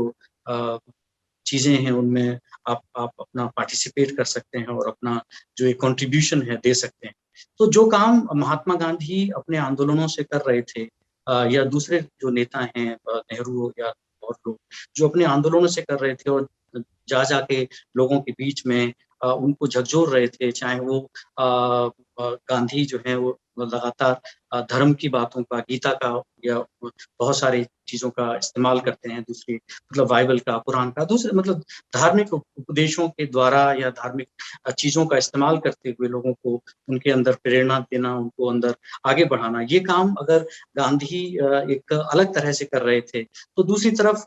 G: चीज़ें हैं उनमें आप अपना पार्टिसिपेट कर सकते हैं और अपना जो एक कंट्रीब्यूशन है दे सकते हैं। तो जो काम महात्मा गांधी अपने आंदोलनों से कर रहे थे, या दूसरे जो नेता हैं नेहरू या और लोग जो अपने आंदोलनों से कर रहे थे, और जाके लोगों के बीच में उनको झकझोर रहे थे, चाहे वो गांधी जो है वो लगातार धर्म की बातों का, गीता का, या बहुत सारी चीज़ों का इस्तेमाल करते हैं, दूसरी मतलब बाइबल का, कुरान का, दूसरे मतलब धार्मिक उपदेशों के द्वारा या धार्मिक चीज़ों का इस्तेमाल करते हुए लोगों को उनके अंदर प्रेरणा देना, उनको अंदर आगे बढ़ाना, ये काम अगर गांधी एक अलग तरह से कर रहे थे, तो दूसरी तरफ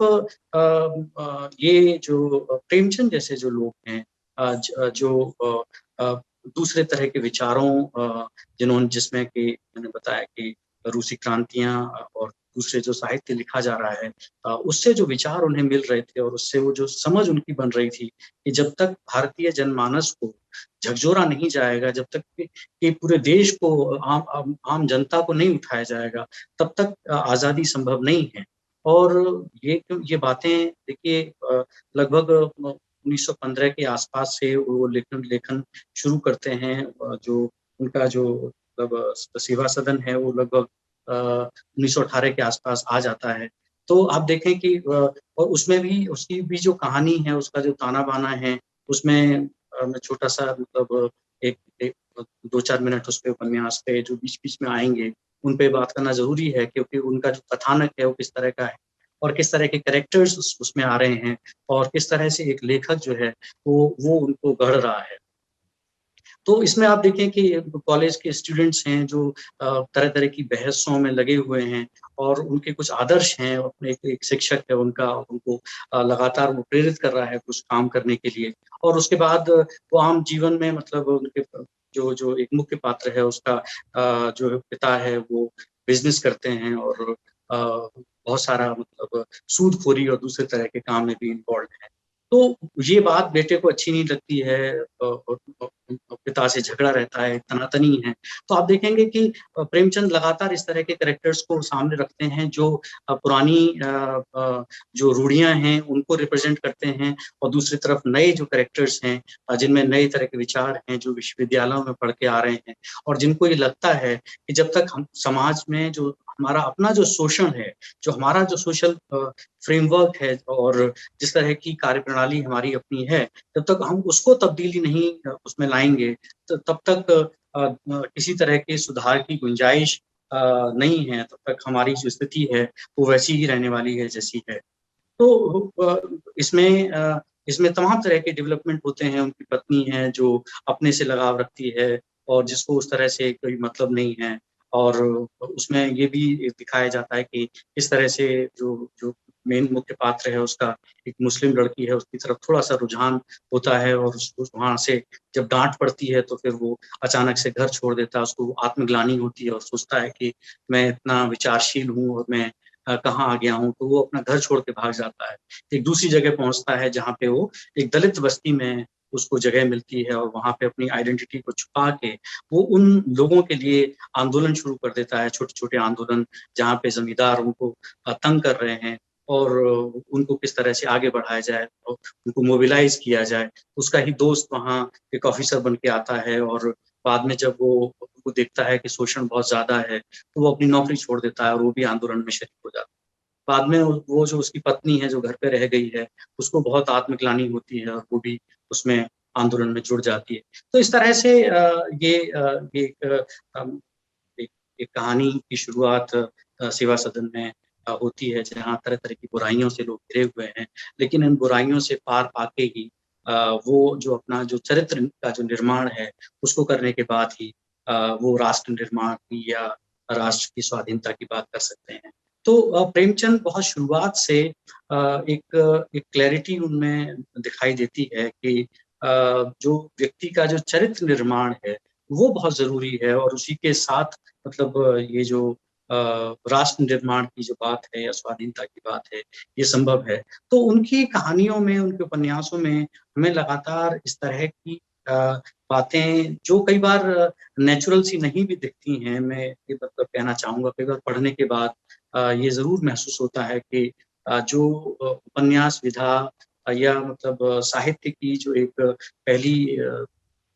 G: ये जो प्रेमचंद जैसे जो लोग हैं जो दूसरे तरह के विचारों जिन्होंने जिसमें कि मैंने बताया कि रूसी क्रांतियां और दूसरे जो साहित्य लिखा जा रहा है उससे जो विचार उन्हें मिल रहे थे, और उससे वो जो समझ उनकी बन रही थी कि जब तक भारतीय जनमानस को झकझोरा नहीं जाएगा, जब तक कि पूरे देश को आम जनता को नहीं उठाया जाएगा, तब तक आज़ादी संभव नहीं है। और ये बातें देखिए लगभग 1915 के आसपास से वो लेखन शुरू करते हैं। जो उनका जो मतलब सेवा सदन है वो लगभग 1918 के आसपास आ जाता है। तो आप देखें कि और उसमें भी उसकी भी जो कहानी है, उसका जो ताना बाना है, उसमें मैं छोटा सा मतलब एक 2-4 मिनट उस पे उपन्यास पे जो बीच-बीच में आएंगे उन पे बात करना जरूरी है, क्योंकि उनका जो कथानक है वो किस तरह का है। और किस तरह के कैरेक्टर्स उसमें आ रहे हैं और किस तरह से एक लेखक जो है वो उनको गढ़ रहा है। तो इसमें आप देखें कि कॉलेज के स्टूडेंट्स हैं जो तरह तरह की बहसों में लगे हुए हैं और उनके कुछ आदर्श हैं, अपने एक शिक्षक है उनका, उनको लगातार वो प्रेरित कर रहा है कुछ काम करने के लिए। और उसके बाद वो आम जीवन में मतलब उनके जो एक मुख्य पात्र है उसका जो पिता है वो बिजनेस करते हैं और बहुत सारा मतलब सूदखोरी और दूसरे तरह के काम में भी इन्वॉल्व है। तो ये बात बेटे को अच्छी नहीं लगती है और पिता से झगड़ा रहता है, तनातनी है। तो आप देखेंगे कि प्रेमचंद लगातार इस तरह के कैरेक्टर्स को सामने रखते हैं जो पुरानी जो रूढ़ियां हैं उनको रिप्रेजेंट करते हैं और दूसरी तरफ नए जो कैरेक्टर्स हैं जिनमें नए तरह के विचार हैं जो विश्वविद्यालयों में पढ़ के आ रहे हैं और जिनको ये लगता है कि जब तक हम समाज में जो हमारा अपना जो शोषण है, जो हमारा जो सोशल फ्रेमवर्क है और जिस तरह की कार्यप्रणाली हमारी अपनी है, जब तक हम उसको तब्दीली नहीं उसमें लाएंगे तो तब तक किसी तरह के सुधार की गुंजाइश नहीं है, तब तक हमारी जो स्थिति है वो वैसी ही रहने वाली है जैसी है। तो इसमें तमाम तरह के डेवलपमेंट होते हैं। उनकी पत्नी है जो अपने से लगाव रखती है और जिसको उस तरह से कोई मतलब नहीं है और उसमें ये भी दिखाया जाता है कि इस तरह से जो जो मेन मुख्य पात्र है उसका एक मुस्लिम लड़की है उसकी तरफ थोड़ा सा रुझान होता है और वहां से जब डांट पड़ती है तो फिर वो अचानक से घर छोड़ देता है। उसको आत्मग्लानि होती है और सोचता है कि मैं इतना विचारशील हूँ और मैं कहाँ आ गया हूँ, तो वो अपना घर छोड़ के भाग जाता है। एक दूसरी जगह पहुंचता है जहाँ पे वो एक दलित बस्ती में उसको जगह मिलती है और वहां पे अपनी आइडेंटिटी को छुपा के वो उन लोगों के लिए आंदोलन शुरू कर देता है, छोटे छोटे आंदोलन जहाँ पे जमींदार उनको तंग कर रहे हैं और उनको किस तरह से आगे बढ़ाया जाए और उनको मोबिलाइज किया जाए। उसका ही दोस्त वहाँ एक ऑफिसर बन के आता है और बाद में जब वो देखता है कि शोषण बहुत ज्यादा है तो वो अपनी नौकरी छोड़ देता है और वो भी आंदोलन में शरीक हो जाता है। बाद में वो जो उसकी पत्नी है जो घर पे रह गई है उसको बहुत आत्मग्लानि होती है और वो भी उसमें आंदोलन में जुड़ जाती है। तो इस तरह से ये एक कहानी की शुरुआत सेवा सदन में होती है जहाँ तरह तरह की बुराइयों से लोग घिरे हुए हैं, लेकिन इन बुराइयों से पार पाके ही वो जो अपना जो चरित्र का जो निर्माण है उसको करने के बाद ही वो राष्ट्र निर्माण की या राष्ट्र की स्वाधीनता की बात कर सकते हैं। तो प्रेमचंद बहुत शुरुआत से एक क्लैरिटी उनमें दिखाई देती है कि जो व्यक्ति का जो चरित्र निर्माण है वो बहुत जरूरी है और उसी के साथ मतलब ये जो राष्ट्र निर्माण की जो बात है या स्वाधीनता की बात है ये संभव है। तो उनकी कहानियों में, उनके उपन्यासों में हमें लगातार इस तरह की बातें जो कई बार नेचुरल सी नहीं भी दिखती हैं, मैं ये मतलब कहना चाहूंगा कई बार पढ़ने के बाद ये जरूर महसूस होता है कि जो उपन्यास विधा या मतलब साहित्य की जो एक पहली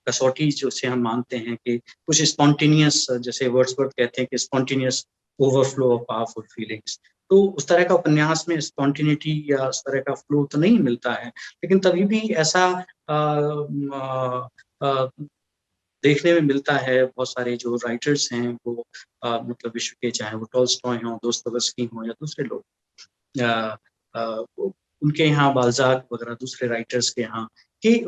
G: कसौटी जो से हम मानते हैं कि कुछ स्पॉन्टेनियस, जैसे वर्ड्सवर्थ कहते हैं कि spontaneous overflow of powerful feelings, तो उस तरह का उपन्यास में स्पॉन्टेनिटी या उस तरह का फ्लो तो नहीं मिलता है, लेकिन तभी भी ऐसा देखने में मिलता है। बहुत सारे जो राइटर्स हैं वो मतलब विश्व के, चाहे वो टॉल्स्टॉय हों, दोस्तोयेव्स्की हों या दूसरे लोग, उनके यहाँ बाल्जाक वगैरह दूसरे राइटर्स के यहाँ, कि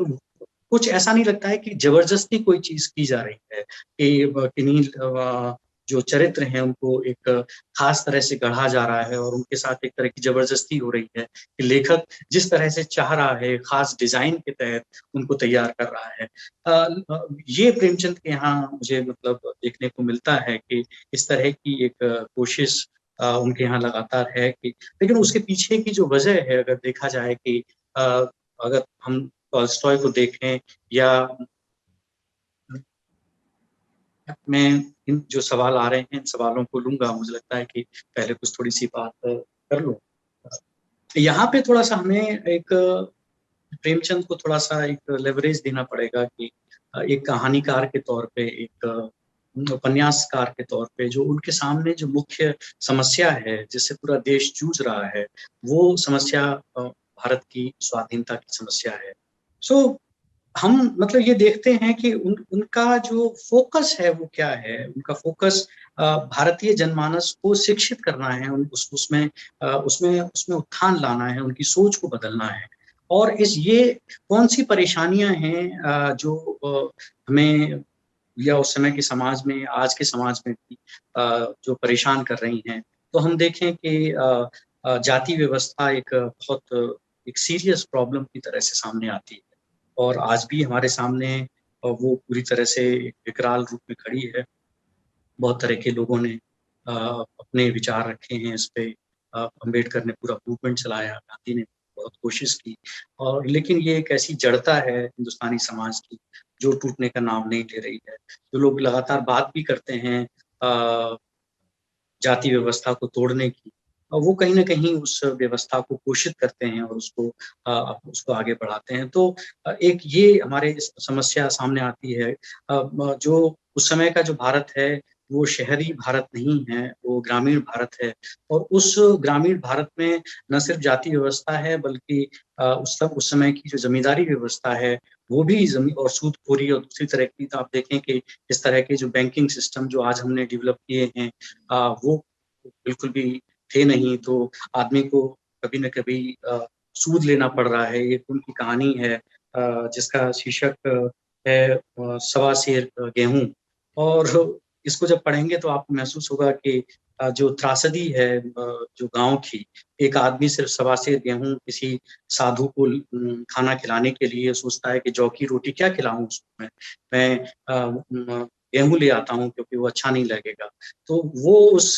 G: कुछ ऐसा नहीं लगता है कि जबरदस्ती कोई चीज की जा रही है कि किन्हीं जो चरित्र हैं उनको एक खास तरह से गढ़ा जा रहा है और उनके साथ एक तरह की जबरदस्ती हो रही है कि लेखक जिस तरह से चाह रहा है खास डिजाइन के तहत उनको तैयार कर रहा है। ये प्रेमचंद के यहाँ मुझे मतलब देखने को मिलता है कि इस तरह की एक कोशिश उनके यहाँ लगातार है कि, लेकिन उसके पीछे की जो वजह है अगर देखा जाए कि अगर हम टॉल्स्टॉय को देखें या मैं इन जो सवाल आ रहे हैं इन सवालों को लूंगा, मुझे लगता है कि पहले कुछ थोड़ी सी बात कर लूं। यहाँ पे थोड़ा सा हमें एक प्रेमचंद को थोड़ा सा एक लेवरेज देना पड़ेगा कि एक कहानीकार के तौर पे, एक उपन्यासकार के तौर पे जो उनके सामने जो मुख्य समस्या है जिससे पूरा देश जूझ रहा है वो समस्या भारत की स्वाधीनता की समस्या है। सो हम मतलब ये देखते हैं कि उनका जो फोकस है वो क्या है। उनका फोकस भारतीय जनमानस को शिक्षित करना है, उसमें उत्थान लाना है, उनकी सोच को बदलना है। और ये कौन सी परेशानियां हैं जो हमें या उस समय के समाज में, आज के समाज में भी जो परेशान कर रही हैं। तो हम देखें कि जाति व्यवस्था एक सीरियस प्रॉब्लम की तरह से सामने आती है और आज भी हमारे सामने वो पूरी तरह से एक विकराल रूप में खड़ी है। बहुत तरह के लोगों ने अपने विचार रखे हैं इस पे। अम्बेडकर ने पूरा मूवमेंट चलाया, गांधी ने बहुत कोशिश की, और लेकिन ये एक ऐसी जड़ता है हिंदुस्तानी समाज की जो टूटने का नाम नहीं ले रही है। जो लोग लगातार बात भी करते हैं जाति व्यवस्था को तोड़ने की, वो कहीं न कहीं उस व्यवस्था को पोषित करते हैं और उसको आगे बढ़ाते हैं। तो एक ये हमारे इस समस्या सामने आती है। जो उस समय का जो भारत है, वो शहरी भारत नहीं है, वो ग्रामीण भारत है। और उस ग्रामीण भारत में न सिर्फ जाति व्यवस्था है, बल्कि उस समय की जो ज़मींदारी व्यवस्था है, वो भी और सूदखोरी और दूसरी तरह की। तो आप देखें कि इस तरह के जो बैंकिंग सिस्टम जो आज हमने डेवलप किए हैं, वो बिल्कुल भी थे नहीं। तो आदमी को कभी न कभी सूद लेना पड़ रहा है। ये उनकी कहानी है जिसका शीर्षक है सवा सेर गेहूँ। और इसको जब पढ़ेंगे तो आपको महसूस होगा कि जो त्रासदी है जो गाँव की, एक आदमी सिर्फ सवा सेर गेहूँ किसी साधु को खाना खिलाने के लिए सोचता है कि जौ की रोटी क्या खिलाऊँ उसको मैं गेहूँ ले आता हूँ क्योंकि वो अच्छा नहीं लगेगा। तो वो उस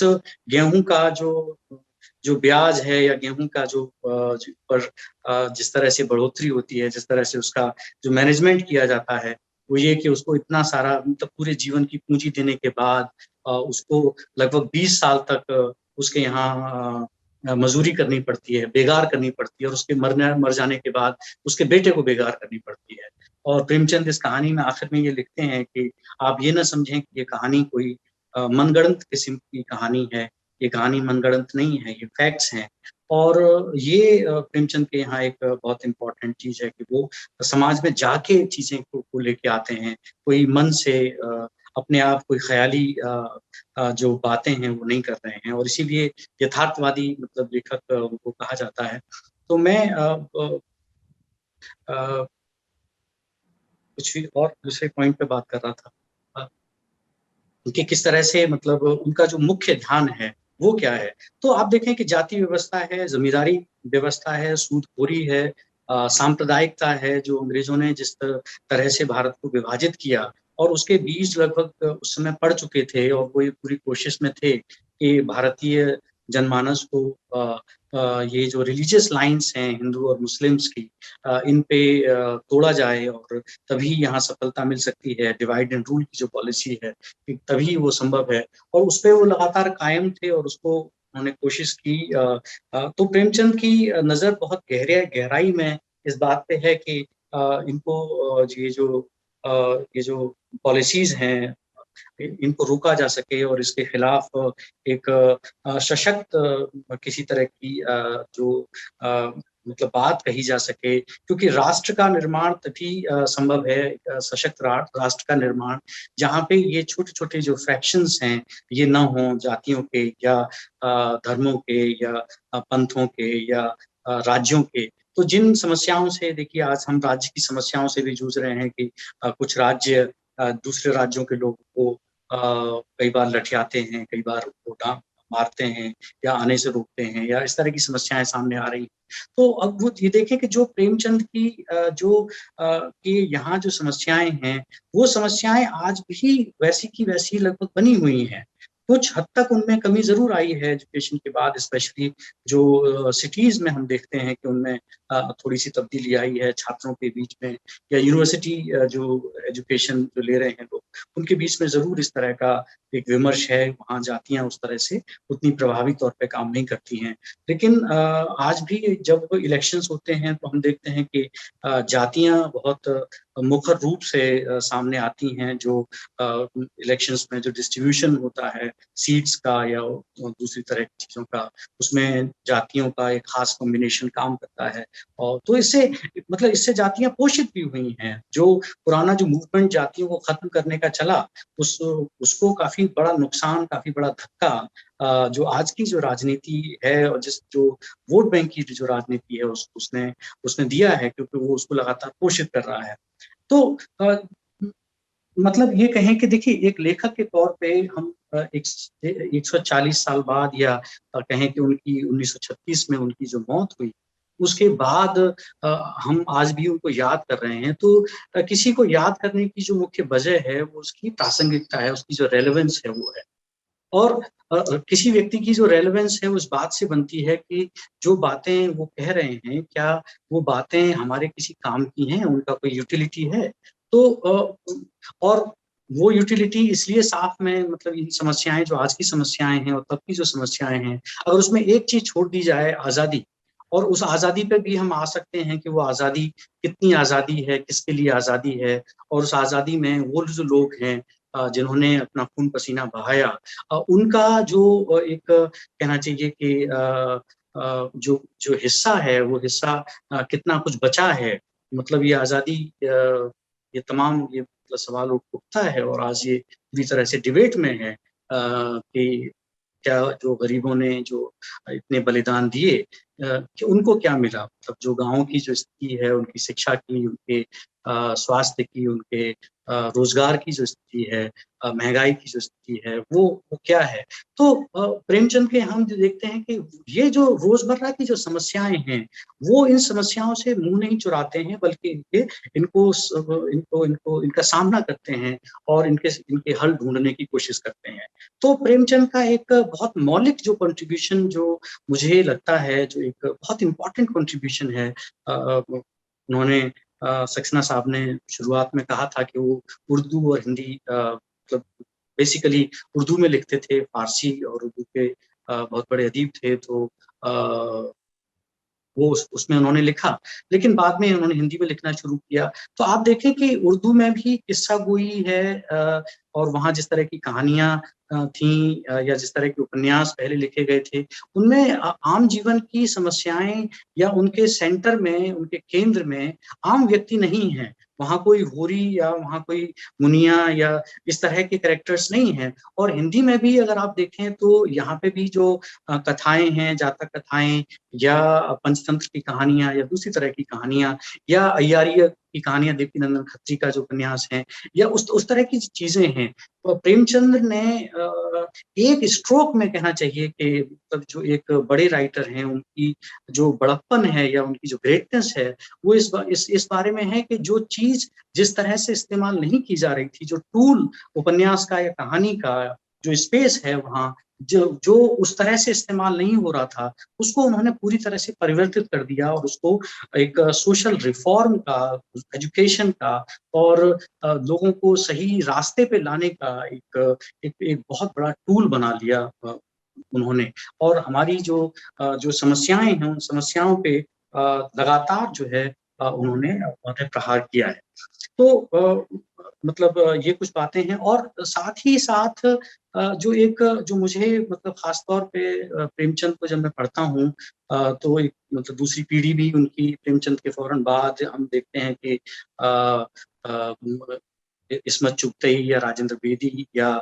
G: गेहूँ का जो ब्याज है या गेहूँ का जो जिस तरह से बढ़ोतरी होती है, जिस तरह से उसका जो मैनेजमेंट किया जाता है, वो ये कि उसको इतना सारा मतलब पूरे जीवन की पूंजी देने के बाद उसको लगभग 20 साल तक उसके यहाँ मजदूरी करनी पड़ती है, बेगार करनी पड़ती है, और उसके मर जाने के बाद उसके बेटे को बेगार करनी पड़ती है। और प्रेमचंद इस कहानी में आखिर में ये लिखते हैं कि आप ये ना समझें कि ये कहानी कोई मनगढ़ंत किस्म की कहानी है। ये कहानी मनगढ़ंत नहीं है, ये फैक्ट्स हैं। और ये प्रेमचंद के यहाँ एक बहुत इम्पोर्टेंट चीज है कि वो समाज में जाके चीजें को लेके आते हैं। कोई मन से अपने आप कोई ख्याली जो बातें हैं वो नहीं कर रहे हैं, और इसीलिए यथार्थवादी मतलब लेखक उनको कहा जाता है। तो मैं कुछ भी और दूसरे पॉइंट पे बात कर रहा था कि किस तरह से मतलब उनका जो मुख्य ध्यान है वो क्या है। तो आप देखें कि जाति व्यवस्था है, जमींदारी व्यवस्था है, सूदखोरी है, सांप्रदायिकता है, जो अंग्रेजों ने जिस तरह से भारत को विभाजित किया, और उसके बीज लगभग उस समय पड़ चुके थे, और वो पूरी कोशिश में थे कि भारतीय जनमानस को ये जो रिलीजियस लाइंस हैं हिंदू और मुस्लिम्स की, इन पे तोड़ा जाए, और तभी यहाँ सफलता मिल सकती है। डिवाइड एंड रूल की जो पॉलिसी है तभी वो संभव है, और उस पर वो लगातार कायम थे और उसको उन्होंने कोशिश की। तो प्रेमचंद की नज़र बहुत गहराई में इस बात पे है कि इनको ये जो पॉलिसीज हैं इनको रोका जा सके, और इसके खिलाफ एक सशक्त किसी तरह की जो मतलब बात कही जा सके। क्योंकि राष्ट्र का निर्माण तभी संभव है, सशक्त राष्ट्र का निर्माण, जहाँ पे ये छोटे छोटे जो फ्रैक्शंस हैं ये ना हो, जातियों के या धर्मों के या पंथों के या राज्यों के। तो जिन समस्याओं से, देखिए आज हम राज्य की समस्याओं से भी जूझ रहे हैं कि कुछ राज्य दूसरे राज्यों के लोगों को कई बार लठियाते हैं, कई बार उनको मारते हैं या आने से रोकते हैं, या इस तरह की समस्याएं सामने आ रही हैं। तो अब वो ये देखें कि जो प्रेमचंद की कि यहाँ जो समस्याएं हैं, वो समस्याएं आज भी वैसी की वैसी लगभग बनी हुई हैं। कुछ हद तक उनमें कमी जरूर आई है एजुकेशन के बाद, स्पेशली जो सिटीज में हम देखते हैं कि उनमें थोड़ी सी तब्दीली आई है छात्रों के बीच में, या यूनिवर्सिटी जो एजुकेशन जो ले रहे हैं लोग, उनके बीच में जरूर इस तरह का एक विमर्श है। वहाँ जातियां उस तरह से उतनी प्रभावी तौर पे काम नहीं करती हैं। लेकिन आज भी जब इलेक्शंस होते हैं तो हम देखते हैं कि जातियां बहुत मुखर रूप से सामने आती हैं। जो इलेक्शंस में जो डिस्ट्रीब्यूशन होता है सीड्स का या दूसरी तरह की चीज़ों का, उसमें जातियों का एक खास कॉम्बिनेशन काम करता है। और तो इससे मतलब इससे जातियां पोषित भी हुई हैं। जो पुराना जो मूवमेंट जातियों को खत्म करने का चला, उसको काफी बड़ा नुकसान, काफी बड़ा धक्का जो आज की जो राजनीति है और जो वोट बैंक की जो राजनीति है उसने दिया है, क्योंकि वो उसको लगातार पोषित कर रहा है। तो मतलब ये कहें कि देखिए, एक लेखक के तौर पे हम 140 साल बाद, या कहें कि उनकी 1936 में उनकी जो मौत हुई, उसके बाद हम आज भी उनको याद कर रहे हैं। तो किसी को याद करने की जो मुख्य वजह है वो उसकी प्रासंगिकता है, उसकी जो रेलेवेंस है वो है। और किसी व्यक्ति की जो रेलेवेंस है उस बात से बनती है कि जो बातें वो कह रहे हैं, क्या वो बातें हमारे किसी काम की हैं, उनका कोई यूटिलिटी है। तो और वो यूटिलिटी इसलिए साफ में, मतलब ये समस्याएं जो आज की समस्याएं हैं और तब की जो समस्याएं हैं, अगर उसमें एक चीज छोड़ दी जाए, आज़ादी, और उस आज़ादी पे भी हम आ सकते हैं कि वो आज़ादी कितनी आज़ादी है, किसके लिए आज़ादी है, और उस आज़ादी में वो जो लोग हैं जिन्होंने अपना खून पसीना बहाया, उनका जो एक कहना चाहिए कि जो जो हिस्सा है, वो हिस्सा कितना कुछ बचा है। मतलब ये आज़ादी, ये तमाम ये मतलब सवाल उठता है, और आज ये पूरी तरह से डिबेट में है कि क्या जो गरीबों ने जो इतने बलिदान दिए, कि उनको क्या मिला। मतलब जो गाँव की जो स्थिति है, उनकी शिक्षा की, उनके स्वास्थ्य की, उनके रोजगार की जो स्थिति है, महंगाई की जो स्थिति है, वो क्या है। तो प्रेमचंद के हम जो देखते हैं कि ये जो रोजमर्रा की जो समस्याएं हैं, वो इन समस्याओं से मुंह नहीं चुराते हैं, बल्कि इनका सामना करते हैं और इनके हल ढूंढने की कोशिश करते हैं। तो प्रेमचंद का एक बहुत मौलिक जो कंट्रीब्यूशन, जो मुझे लगता है जो एक बहुत इम्पोर्टेंट कंट्रीब्यूशन है, उन्होंने सक्सेना साहब ने शुरुआत में कहा था कि वो उर्दू और हिंदी, मतलब बेसिकली उर्दू में लिखते थे, फारसी और उर्दू के बहुत बड़े अदीब थे। तो वो उसमें उन्होंने लिखा, लेकिन बाद में उन्होंने हिंदी में लिखना शुरू किया। तो आप देखें कि उर्दू में भी किस्सा गोई है, और वहाँ जिस तरह की कहानियां थी, या जिस तरह के उपन्यास पहले लिखे गए थे, उनमें आम जीवन की समस्याएं, या उनके सेंटर में, उनके केंद्र में आम व्यक्ति नहीं है। वहाँ कोई होरी या वहाँ कोई मुनिया या इस तरह के कैरेक्टर्स नहीं हैं। और हिंदी में भी अगर आप देखें तो यहाँ पे भी जो कथाएं हैं, जातक कथाएं, या पंचतंत्र की कहानियां, या दूसरी तरह की कहानियां, या अय्यारिया की कहानियां, देवकीनंदन खत्री का जो उपन्यास है, या उस तरह की चीजें हैं। तो प्रेमचंद ने एक स्ट्रोक में कहना चाहिए कि मतलब जो एक बड़े राइटर हैं, उनकी जो बड़प्पन है या उनकी जो ग्रेटनेस है, वो इस बारे में है कि जो चीज जिस तरह से इस्तेमाल नहीं की जा रही थी, जो टूल उपन्यास का या कहानी का जो स्पेस है, वहाँ जो उस तरह से इस्तेमाल नहीं हो रहा था, उसको उन्होंने पूरी तरह से परिवर्तित कर दिया, और उसको एक सोशल रिफॉर्म का, एजुकेशन का, और लोगों को सही रास्ते पे लाने का एक बहुत बड़ा टूल बना लिया उन्होंने। और हमारी जो समस्याएं हैं, उन समस्याओं पे लगातार जो है उन्होंने प्रहार किया है। तो मतलब ये कुछ बातें हैं। और साथ ही साथ जो मुझे मतलब खास तौर पे प्रेमचंद को जब मैं पढ़ता हूँ, तो एक मतलब दूसरी पीढ़ी भी उनकी, प्रेमचंद के फौरन बाद हम देखते हैं कि इस्मत चुगतई या राजेंद्र बेदी या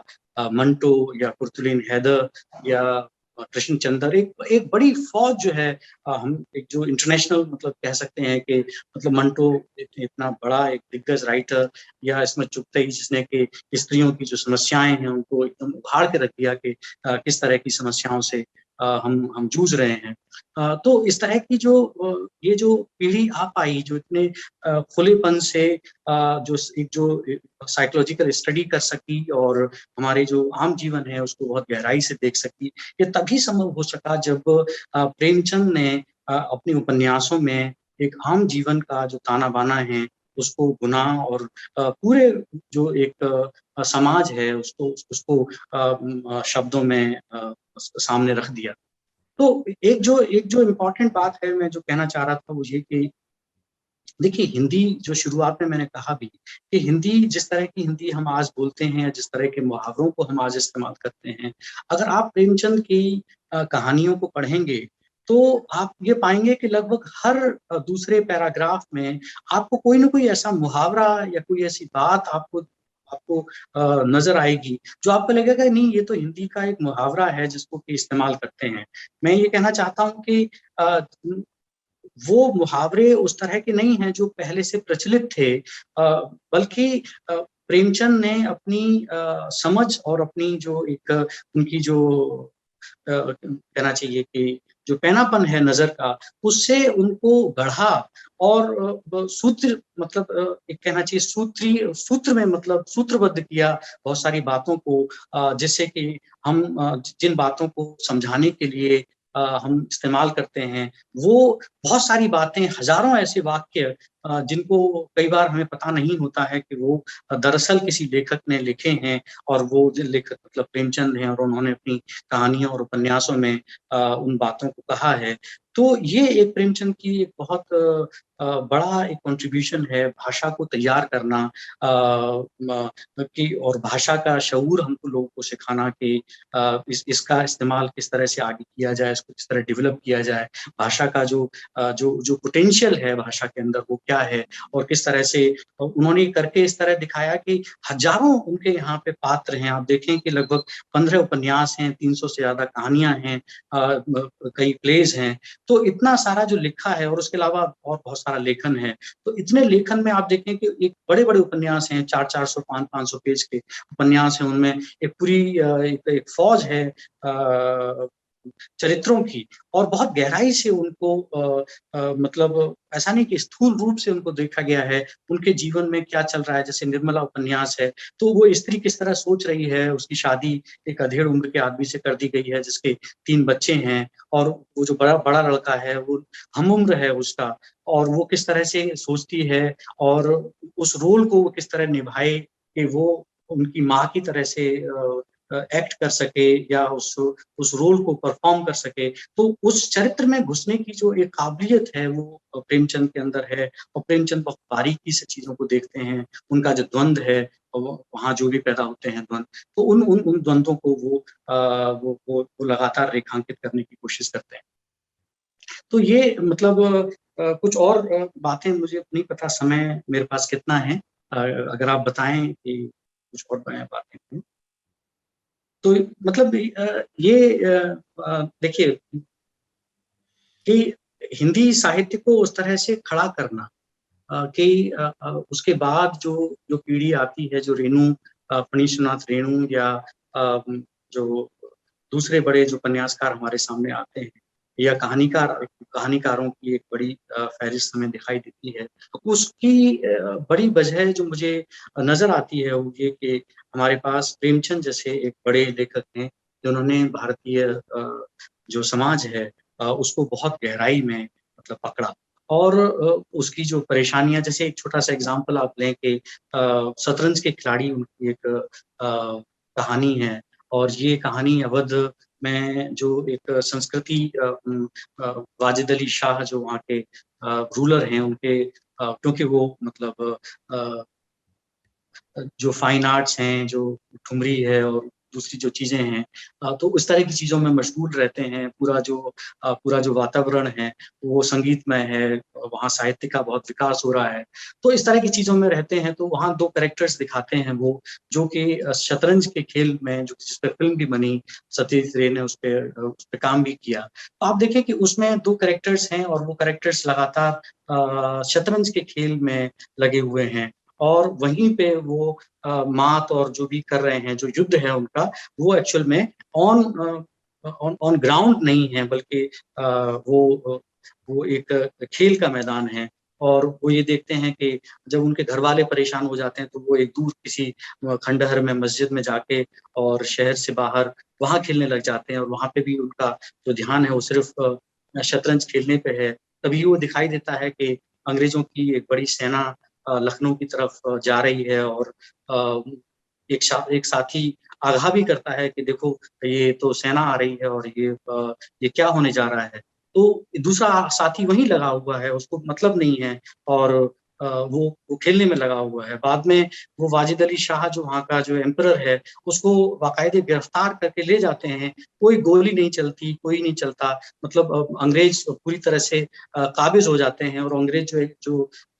G: मंटो या कुर्तुलीन हैदर या कृष्ण चंद्र, एक बड़ी फौज जो है, हम एक जो इंटरनेशनल मतलब कह सकते हैं कि मतलब मंटो इतना बड़ा एक दिग्गज राइटर, या इस्मत चुगतई जिसने कि स्त्रियों की जो समस्याएं हैं उनको एकदम उभार के रख दिया कि किस तरह की समस्याओं से हम जूझ रहे हैं। तो इस तरह की ये जो पीढ़ी आ पाई, जो इतने खुलेपन से जो साइकोलॉजिकल स्टडी कर सकी, और हमारे जो आम जीवन है उसको बहुत गहराई से देख सकी, ये तभी संभव हो सका जब प्रेमचंद ने अपने उपन्यासों में एक आम जीवन का जो ताना बाना है उसको बुना, और पूरे जो एक समाज है उसको शब्दों में सामने रख दिया। तो एक जो इम्पोर्टेंट बात है, मैं जो कहना चाह रहा था वो ये कि देखिए, हिंदी जो शुरुआत में मैंने कहा भी कि हिंदी, जिस तरह की हिंदी हम आज बोलते हैं, जिस तरह के मुहावरों को हम आज इस्तेमाल करते हैं, अगर आप प्रेमचंद की कहानियों को पढ़ेंगे, तो आप ये पाएँगे कि लगभग हर दूसरे पैराग्राफ में आपको कोई न कोई ऐसा मुहावरा या कोई ऐसी बात आपको आपको नज़र आएगी, जो आपको लगेगा नहीं, ये तो हिंदी का एक मुहावरा है जिसको कि इस्तेमाल करते हैं। मैं ये कहना चाहता हूँ कि वो मुहावरे उस तरह के नहीं हैं जो पहले से प्रचलित थे, बल्कि प्रेमचंद ने अपनी समझ और अपनी जो एक उनकी जो कहना चाहिए कि जो पैनापन है नज़र का, उससे उनको गढ़ा और सूत्र, मतलब एक कहना चाहिए सूत्र में, मतलब सूत्रबद्ध किया बहुत सारी बातों को, जिससे कि हम जिन बातों को समझाने के लिए हम इस्तेमाल करते हैं, वो बहुत सारी बातें, हज़ारों ऐसे वाक्य जिनको कई बार हमें पता नहीं होता है कि वो दरअसल किसी लेखक ने लिखे हैं, और वो जो लेखक मतलब प्रेमचंद हैं, और उन्होंने अपनी कहानियों और उपन्यासों में उन बातों को कहा है। तो ये एक प्रेमचंद की एक बहुत बड़ा एक कॉन्ट्रिब्यूशन है, भाषा को तैयार करना, कि और भाषा का शऊर हमको लोगों को सिखाना कि इसका इस्तेमाल किस तरह से आगे किया जाए, इसको किस तरह डेवलप किया जाए, भाषा का जो पोटेंशियल है भाषा के अंदर वो क्या है, और किस तरह से उन्होंने करके इस तरह दिखाया कि हजारों उनके यहाँ पे पात्र हैं। आप देखें कि लगभग 15 उपन्यास हैं, 300 से ज्यादा कहानियां हैं, कई प्लेज हैं, तो इतना सारा जो लिखा है, और उसके अलावा और बहुत सारा लेखन है। तो इतने लेखन में आप देखें कि एक बड़े-बड़े उपन्यास हैं, 400-400 500-500 पेज के उपन्यास हैं, उनमें एक पूरी एक फौज है चरित्रों की, और बहुत गहराई से उनको मतलब ऐसा नहीं कि स्थूल रूप से उनको देखा गया है, उनके जीवन में क्या चल रहा है। जैसे निर्मला उपन्यास है, तो वो स्त्री किस तरह सोच रही है, उसकी शादी एक अधेड़ उम्र के आदमी से कर दी गई है जिसके 3 बच्चे हैं, और वो जो बड़ा बड़ा लड़का है वो हम-उम्र है उसका, और वो किस तरह से सोचती है, और उस रोल को वो किस तरह निभाए कि वो उनकी माँ की तरह से एक्ट कर सके, या उस रोल को परफॉर्म कर सके। तो उस चरित्र में घुसने की जो एक काबिलियत है वो प्रेमचंद के अंदर है, और प्रेमचंद बहुत बारीकी से चीज़ों को देखते हैं। उनका जो द्वंद्व है, वहाँ जो भी पैदा होते हैं द्वंद्व, तो उन द्वंद्वों को वो लगातार रेखांकित करने की कोशिश करते हैं। तो ये मतलब कुछ और बातें मुझे नहीं पता समय मेरे पास कितना है, अगर आप बताएँ कि कुछ और बातें। तो मतलब देखिए कि हिंदी साहित्य को उस तरह से खड़ा करना, कि उसके बाद जो जो पीढ़ी आती है, जो फणीश्वरनाथ रेणु, या जो दूसरे बड़े जो उपन्यासकार हमारे सामने आते हैं, या कहानीकारों की एक बड़ी फ़हरिस्त हमें दिखाई देती है। तो उसकी बड़ी वजह जो मुझे नज़र आती है वो ये कि हमारे पास प्रेमचंद जैसे एक बड़े लेखक हैं, जिन्होंने भारतीय जो समाज है उसको बहुत गहराई में मतलब पकड़ा, और उसकी जो परेशानियाँ, जैसे एक छोटा-सा एग्ज़ाम्पल आप लें कि शतरंज के खिलाड़ी उनकी एक कहानी है, और ये कहानी अवध में जो एक संस्कृति वाजिद अली शाह जो वहाँ के रूलर हैं, उनके क्योंकि वो मतलब जो फाइन आर्ट्स हैं, जो ठुमरी है और दूसरी जो चीज़ें हैं, तो उस तरह की चीज़ों में मशगूल रहते हैं। पूरा जो वातावरण है, वो संगीतमय है, वहाँ साहित्य का बहुत विकास हो रहा है। तो इस तरह की चीज़ों में रहते हैं, तो वहाँ 2 कैरेक्टर्स दिखाते हैं वो, जो कि शतरंज के खेल में, जो जिस पे फ़िल्म भी बनी, सत्यजीत रे ने उस पे काम भी किया। तो आप देखें कि उसमें 2 कैरेक्टर्स हैं, और वो कैरेक्टर्स लगातार शतरंज के खेल में लगे हुए हैं, और वहीं पे वो मात और जो भी कर रहे हैं, जो युद्ध है उनका, वो एक्चुअल में ऑन ग्राउंड नहीं है, बल्कि वो एक खेल का मैदान है। और वो ये देखते हैं कि जब उनके घरवाले परेशान हो जाते हैं, तो वो एक दूर किसी खंडहर में, मस्जिद में जाके, और शहर से बाहर वहाँ खेलने लग जाते हैं, और वहाँ पे भी उनका जो ध्यान है वो सिर्फ़ शतरंज खेलने पे है। तभी वो दिखाई देता है कि अंग्रेज़ों की एक बड़ी सेना लखनऊ की तरफ जा रही है, और एक साथी आगाह भी करता है कि देखो, ये तो सेना आ रही है, और ये क्या होने जा रहा है। तो दूसरा साथी वहीं लगा हुआ है, उसको मतलब नहीं है और वो खेलने में लगा हुआ है। बाद में वो वाजिद अली शाह जो वहाँ का जो एम्परर है, उसको बाकायदे गिरफ्तार करके ले जाते हैं। कोई गोली नहीं चलती, कोई नहीं चलता, मतलब अंग्रेज पूरी तरह से काबिज हो जाते हैं और अंग्रेज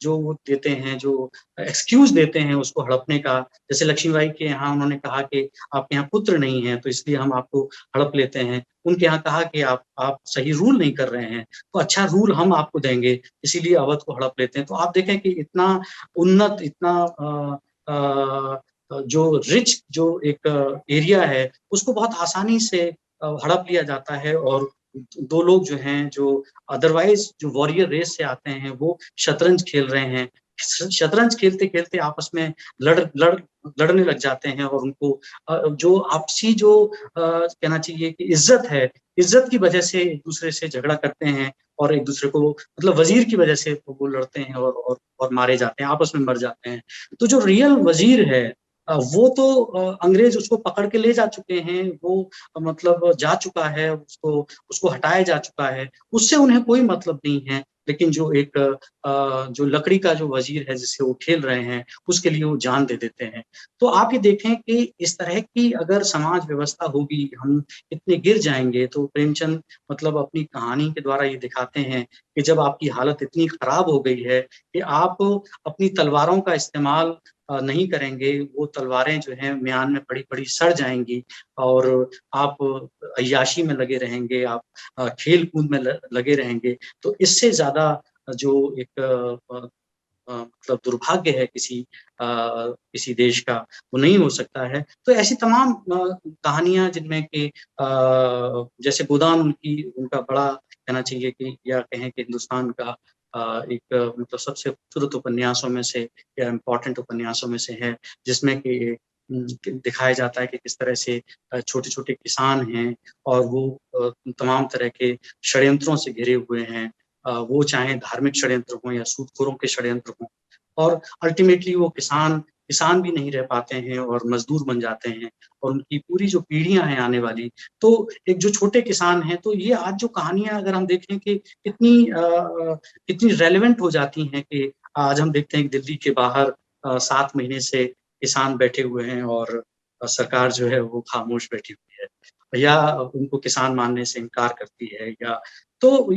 G: जो वो देते हैं, जो एक्सक्यूज देते हैं उसको हड़पने का, जैसे लक्ष्मीबाई के यहाँ उन्होंने कहा कि आपके यहाँ पुत्र नहीं है तो इसलिए हम आपको हड़प लेते हैं। उनके यहाँ कहा कि आप सही रूल नहीं कर रहे हैं, तो अच्छा रूल हम आपको देंगे, इसीलिए अवध को हड़प लेते हैं। तो आप देखें कि इतना उन्नत, इतना जो रिच जो एक एरिया है, उसको बहुत आसानी से हड़प लिया जाता है और दो लोग जो हैं, जो अदरवाइज जो वॉरियर रेस से आते हैं, वो शतरंज खेल रहे हैं। शतरंज खेलते खेलते आपस में लड़ने लग जाते हैं और उनको जो आपसी जो कहना चाहिए कि इज्जत की वजह से एक दूसरे से झगड़ा करते हैं और एक दूसरे को, मतलब वजीर की वजह से वो लड़ते हैं और मारे जाते हैं, आपस में मर जाते हैं। तो जो रियल वजीर है वो तो अंग्रेज उसको पकड़ के ले जा चुके हैं, वो मतलब जा चुका है, उसको हटाया जा चुका है, उससे उन्हें कोई मतलब नहीं है। लेकिन जो एक जो लकड़ी का जो वजीर है जिससे वो खेल रहे हैं, उसके लिए वो जान दे देते हैं। तो आप ये देखें कि इस तरह की अगर समाज व्यवस्था होगी, हम इतने गिर जाएंगे। तो प्रेमचंद मतलब अपनी कहानी के द्वारा ये दिखाते हैं कि जब आपकी हालत इतनी खराब हो गई है कि आप अपनी तलवारों का इस्तेमाल नहीं करेंगे, वो तलवारें जो हैं म्यान में पड़ी पड़ी सड़ जाएंगी और आप अय्याशी में लगे रहेंगे, आप खेल कूद में लगे रहेंगे। तो इससे ज्यादा जो एक मतलब दुर्भाग्य है किसी देश का, वो नहीं हो सकता है। तो ऐसी तमाम कहानियां जिनमें कि जैसे गोदान उनका बड़ा कहना चाहिए कि, या कहें कि हिंदुस्तान का एक मतलब सबसे खूबसूरत उपन्यासों में से या इम्पोर्टेंट उपन्यासों में से है, जिसमें कि दिखाया जाता है कि किस तरह से छोटे छोटे किसान हैं और वो तमाम तरह के षड्यंत्रों से घिरे हुए हैं। वो चाहे धार्मिक षड्यंत्र हों या सूदखोरों के षड्यंत्र हों, और अल्टीमेटली वो किसान भी नहीं रह पाते हैं और मजदूर बन जाते हैं और उनकी पूरी जो पीढ़ियां हैं आने वाली, तो एक जो छोटे किसान हैं, तो ये आज जो कहानियां अगर हम देखें कि कितनी रेलेवेंट हो जाती हैं कि आज हम देखते हैं कि दिल्ली के बाहर 7 महीने से किसान बैठे हुए हैं और सरकार जो है वो खामोश बैठी हुई है या उनको किसान मानने से इनकार करती है। या तो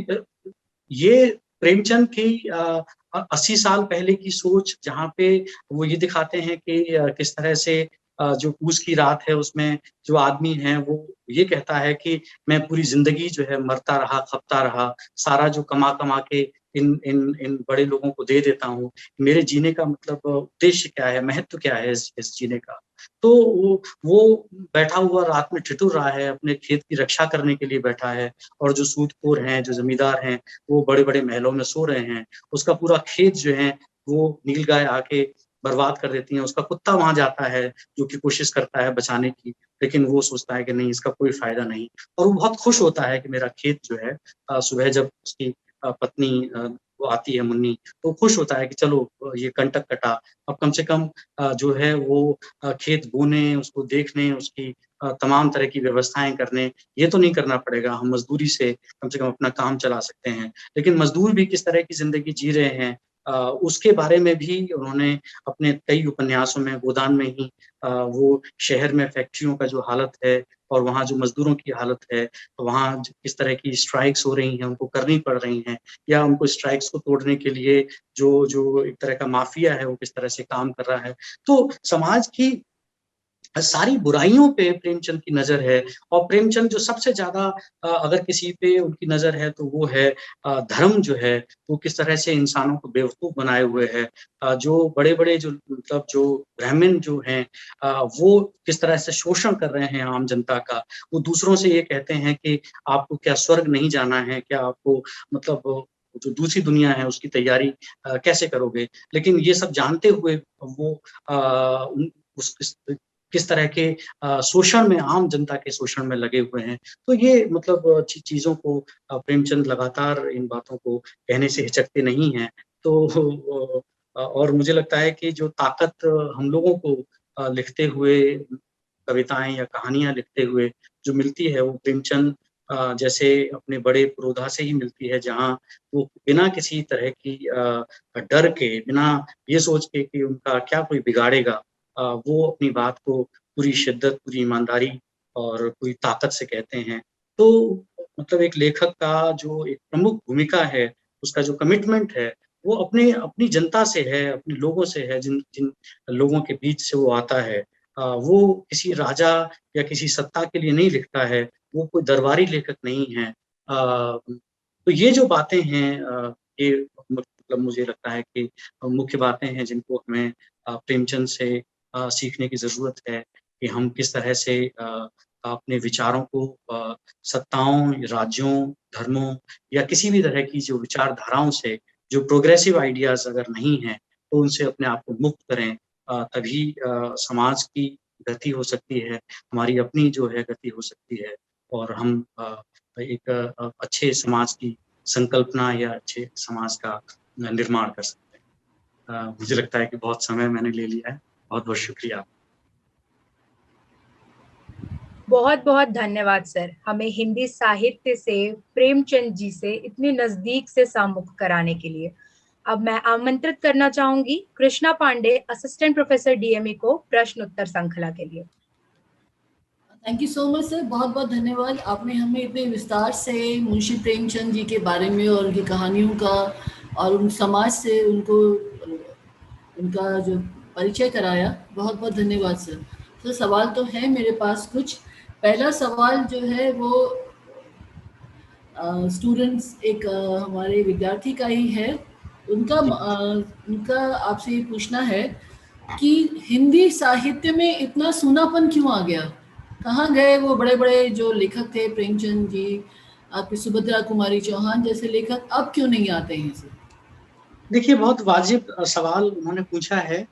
G: ये प्रेमचंद की 80 साल पहले की सोच, जहाँ पे वो ये दिखाते हैं कि किस तरह से जो पूस की रात है उसमें जो आदमी है वो ये कहता है कि मैं पूरी जिंदगी जो है मरता रहा, खपता रहा, सारा जो कमा कमा के इन बड़े लोगों को दे देता हूँ, मेरे जीने का मतलब उद्देश्य क्या है, महत्व क्या है इस जीने का। तो वो बैठा हुआ रात में ठिठुर रहा है, अपने खेत की रक्षा करने के लिए बैठा है, और जो सूदखोर हैं, जो जमींदार हैं, वो बड़े बड़े महलों में सो रहे हैं। उसका पूरा खेत जो है वो नीलगाय आके बर्बाद कर देती है। उसका कुत्ता वहां जाता है जो कि कोशिश करता है बचाने की, लेकिन वो सोचता है कि नहीं, इसका कोई फायदा नहीं, और वो बहुत खुश होता है कि मेरा खेत जो है सुबह जब उसकी पत्नी वो आती है मुन्नी, तो खुश होता है कि चलो ये कंटक कटा, अब कम से कम जो है वो खेत बोने, उसको देखने, उसकी तमाम तरह की व्यवस्थाएं करने, ये तो नहीं करना पड़ेगा, हम मजदूरी से कम अपना काम चला सकते हैं। लेकिन मजदूर भी किस तरह की जिंदगी जी रहे हैं उसके बारे में भी उन्होंने अपने कई उपन्यासों में, गोदान में ही वो शहर में फैक्ट्रियों का जो हालत है और वहाँ जो मजदूरों की हालत है, तो वहाँ किस तरह की स्ट्राइक्स हो रही हैं, उनको करनी पड़ रही हैं, या उनको स्ट्राइक्स को तोड़ने के लिए जो एक तरह का माफिया है वो किस तरह से काम कर रहा है। तो समाज की सारी बुराइयों पे प्रेमचंद की नजर है, और प्रेमचंद जो सबसे ज्यादा अगर किसी पे उनकी नजर है तो वो है धर्म जो है वो किस तरह से इंसानों को बेवकूफ बनाए हुए है। जो बड़े बड़े जो मतलब जो ब्राह्मण जो हैं वो किस तरह से शोषण कर रहे हैं आम जनता का। वो दूसरों से ये कहते हैं कि आपको क्या स्वर्ग नहीं जाना है, क्या आपको मतलब जो दूसरी दुनिया है उसकी तैयारी कैसे करोगे। लेकिन ये सब जानते हुए वो उस किस तरह के शोषण में, आम जनता के शोषण में लगे हुए हैं। तो ये मतलब चीजों को प्रेमचंद लगातार इन बातों को कहने से हिचकते नहीं हैं। तो और मुझे लगता है कि जो ताकत हम लोगों को लिखते हुए, कविताएं या कहानियां लिखते हुए जो मिलती है, वो प्रेमचंद जैसे अपने बड़े पुरोधा से ही मिलती है, जहाँ वो बिना किसी तरह की डर के, बिना ये सोच के कि उनका क्या कोई बिगाड़ेगा, वो अपनी बात को पूरी शिद्दत, पूरी ईमानदारी और पूरी ताकत से कहते हैं। तो मतलब एक लेखक का जो एक प्रमुख भूमिका है, उसका जो कमिटमेंट है, वो अपनी जनता से है, अपने लोगों से है, जिन जिन लोगों के बीच से वो आता है। वो किसी राजा या किसी सत्ता के लिए नहीं लिखता है, वो कोई दरबारी लेखक नहीं है। तो ये जो बातें हैं, ये मतलब मुझे लगता है कि मुख्य बातें हैं जिनको हमें प्रेमचंद से सीखने की ज़रूरत है कि हम किस तरह से अपने विचारों को सत्ताओं, राज्यों, धर्मों या किसी भी तरह की जो विचारधाराओं से, जो प्रोग्रेसिव आइडियाज़ अगर नहीं हैं, तो उनसे अपने आप को मुक्त करें। तभी समाज की गति हो सकती है, हमारी अपनी जो है गति हो सकती है और हम एक अच्छे समाज की संकल्पना या अच्छे समाज का निर्माण कर सकते हैं। मुझे लगता है कि बहुत समय मैंने ले लिया है। बहुत-बहुत शुक्रिया।
B: बहुत बहुत धन्यवाद सर, हमें हिंदी साहित्य से प्रेमचंद जी से इतने नजदीक से सम्मुख कराने के लिए। अब मैं आमंत्रित करना चाहूंगी Krishna Pandey, assistant professor DME को प्रश्न उत्तर श्रृंखला के लिए।
H: Thank you so much sir, बहुत बहुत धन्यवाद। आपने हमें इतने विस्तार से मुंशी प्रेमचंद जी के बारे में और उनकी कहानियों का और उन समाज से उनका जो परिचय कराया, बहुत बहुत धन्यवाद सर। तो सवाल तो है मेरे पास कुछ। पहला सवाल जो है वो स्टूडेंट्स, एक हमारे विद्यार्थी का ही है। उनका आपसे ये पूछना है कि हिंदी साहित्य में इतना सूनापन क्यों आ गया? कहाँ गए वो बड़े बड़े जो लेखक थे, प्रेमचंद जी, आपकी सुभद्रा कुमारी चौहान जैसे लेखक, अब क्यों नहीं आते हैं सर?
G: देखिए, बहुत वाजिब सवाल उन्होंने पूछा है।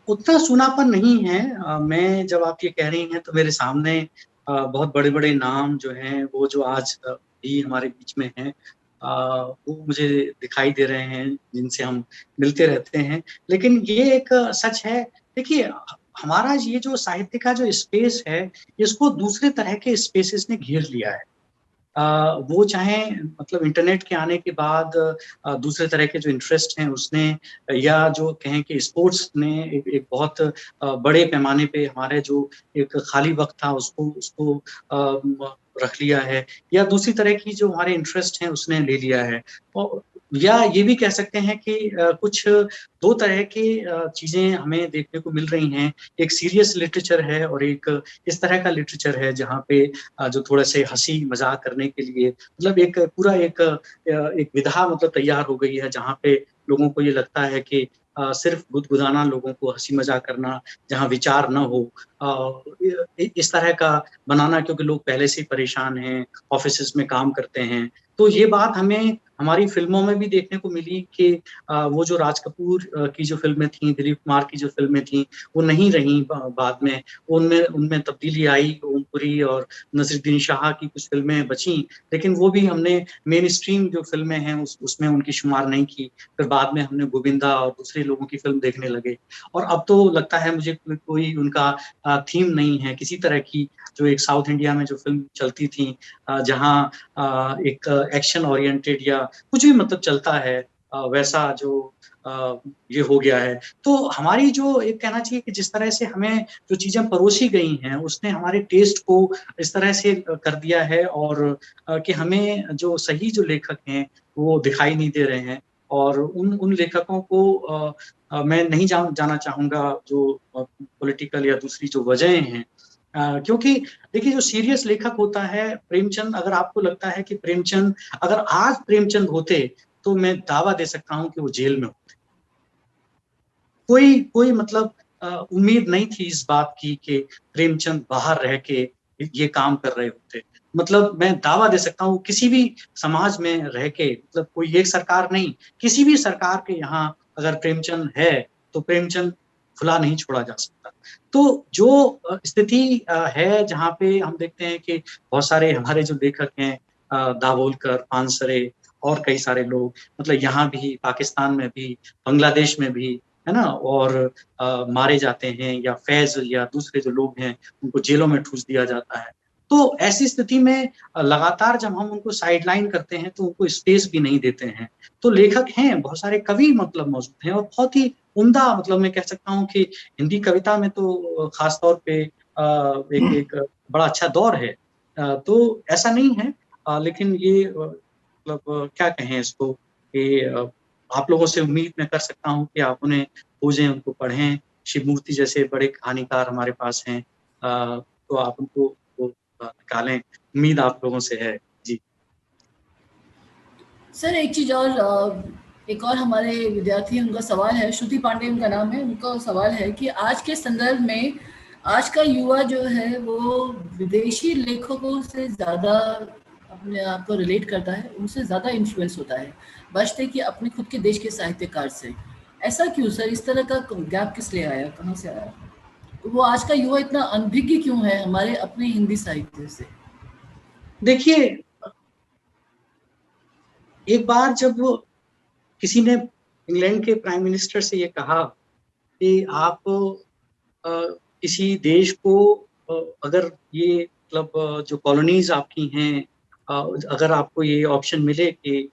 G: उतना सूनापन नहीं है। मैं जब आप ये कह रही हैं तो मेरे सामने बहुत बड़े-बड़े नाम जो हैं, वो जो आज भी हमारे बीच में हैं, वो मुझे दिखाई दे रहे हैं, जिनसे हम मिलते रहते हैं। लेकिन ये एक सच है, देखिए हमारा ये जो साहित्य का जो स्पेस है, इसको दूसरे तरह के स्पेसेस ने घेर लिया है। वो चाहे मतलब इंटरनेट के आने के बाद दूसरे तरह के जो इंटरेस्ट हैं उसने, या जो कहें कि स्पोर्ट्स ने एक बहुत बड़े पैमाने पे हमारे जो एक खाली वक़्त था उसको उसको रख लिया है, या दूसरी तरह की जो हमारे इंटरेस्ट हैं उसने ले लिया है। और या ये भी कह सकते हैं कि कुछ 2 तरह की चीज़ें हमें देखने को मिल रही हैं। एक सीरियस लिटरेचर है और एक इस तरह का लिटरेचर है जहाँ पे जो थोड़े से हँसी-मज़ाक करने के लिए मतलब एक पूरा एक विधा मतलब तैयार हो गई है, जहाँ पे लोगों को ये लगता है कि सिर्फ़ गुदगुदाना, लोगों को हँसी-मज़ाक करना, जहाँ विचार ना हो, इस तरह का बनाना, क्योंकि लोग पहले से ही परेशान हैं, ऑफ़िसेज़ में काम करते हैं। तो ये बात हमें हमारी फ़िल्मों में भी देखने को मिली कि वो जो राज कपूर की जो फ़िल्में थीं, दिलीप कुमार की जो फ़िल्में थीं, वो नहीं रहीं बाद में। उनमें उनमें तब्दीली आई, ओमपुरी और नसीरुद्दीन शाह की कुछ फ़िल्में बचीं, लेकिन वो भी हमने मेन स्ट्रीम जो फ़िल्में हैं उसमें उनकी शुमार नहीं की। फिर बाद में हमने गोविंदा और दूसरे लोगों की फ़िल्म देखने लगे, और अब तो लगता है मुझे कोई उनका थीम नहीं है किसी तरह की। जो एक साउथ इंडिया में जो फ़िल्म चलती थी, जहाँ एक एक्शन ओरिएंटेड या कुछ भी मतलब चलता है, वैसा जो ये हो गया है। तो हमारी जो एक कहना चाहिए कि जिस तरह से हमें जो चीज़ें परोसी गई हैं, उसने हमारे टेस्ट को इस तरह से कर दिया है, और कि हमें जो सही जो लेखक हैं, वो दिखाई नहीं दे रहे हैं। और उन लेखकों को मैं नहीं जाना चाहूँगा जो पॉलिटिकल या दूसरी जो वजहें हैं। क्योंकि देखिए, जो सीरियस लेखक होता है प्रेमचंद, अगर आपको लगता है कि प्रेमचंद, अगर आज प्रेमचंद होते, तो मैं दावा दे सकता हूँ कि वो जेल में होते। कोई मतलब उम्मीद नहीं थी इस बात की कि प्रेमचंद बाहर रह के ये काम कर रहे होते। मतलब मैं दावा दे सकता हूँ किसी भी समाज में रह के, मतलब कोई एक सरकार नहीं, किसी भी सरकार के यहाँ अगर प्रेमचंद है, तो प्रेमचंद खुला नहीं छोड़ा जा सकता। तो जो स्थिति है जहाँ पे हम देखते हैं कि बहुत सारे हमारे जो लेखक हैं, दाभोलकर, पानसरे और कई सारे लोग, मतलब यहाँ भी, पाकिस्तान में भी, बांग्लादेश में भी, है ना? और मारे जाते हैं, या फैज़ या दूसरे जो लोग हैं, उनको जेलों में ठूँस दिया जाता है। तो ऐसी स्थिति में लगातार जब हम उनको साइडलाइन करते हैं तो उनको स्पेस भी नहीं देते हैं। तो लेखक हैं, बहुत सारे कवि मतलब मौजूद हैं और बहुत ही उम्दा, मतलब मैं कह सकता हूँ कि हिंदी कविता में तो खास तौर पे एक बड़ा अच्छा दौर है। तो ऐसा नहीं है, लेकिन ये मतलब क्या कहें इसको कि आप लोगों से उम्मीद मैं कर सकता हूँ कि आप उन्हें खोजें, उनको पढ़ें। शिवमूर्ति जैसे बड़े कहानीकार हमारे पास हैं, तो आप उनको वो निकालें। उम्मीद आप लोगों से है। जी
H: सर एक चीज और, एक और हमारे विद्यार्थी हैं, उनका सवाल है, श्रुति पांडे उनका नाम है, उनका सवाल है कि आज के संदर्भ में आज का युवा जो है वो विदेशी लेखकों से ज़्यादा अपने आप को रिलेट करता है, उनसे ज़्यादा इन्फ्लुएंस होता है बचते कि अपने खुद के देश के साहित्यकार से। ऐसा क्यों सर? इस तरह का गैप किस लिए आया, कहाँ से आया? वो आज का युवा इतना अनभिज्ञ क्यों है हमारे अपने हिंदी साहित्य से?
G: देखिए, एक बार जब किसी ने इंग्लैंड के प्राइम मिनिस्टर से ये कहा कि आप किसी देश को अगर ये मतलब जो कॉलोनीज आपकी हैं, अगर आपको ये ऑप्शन मिले कि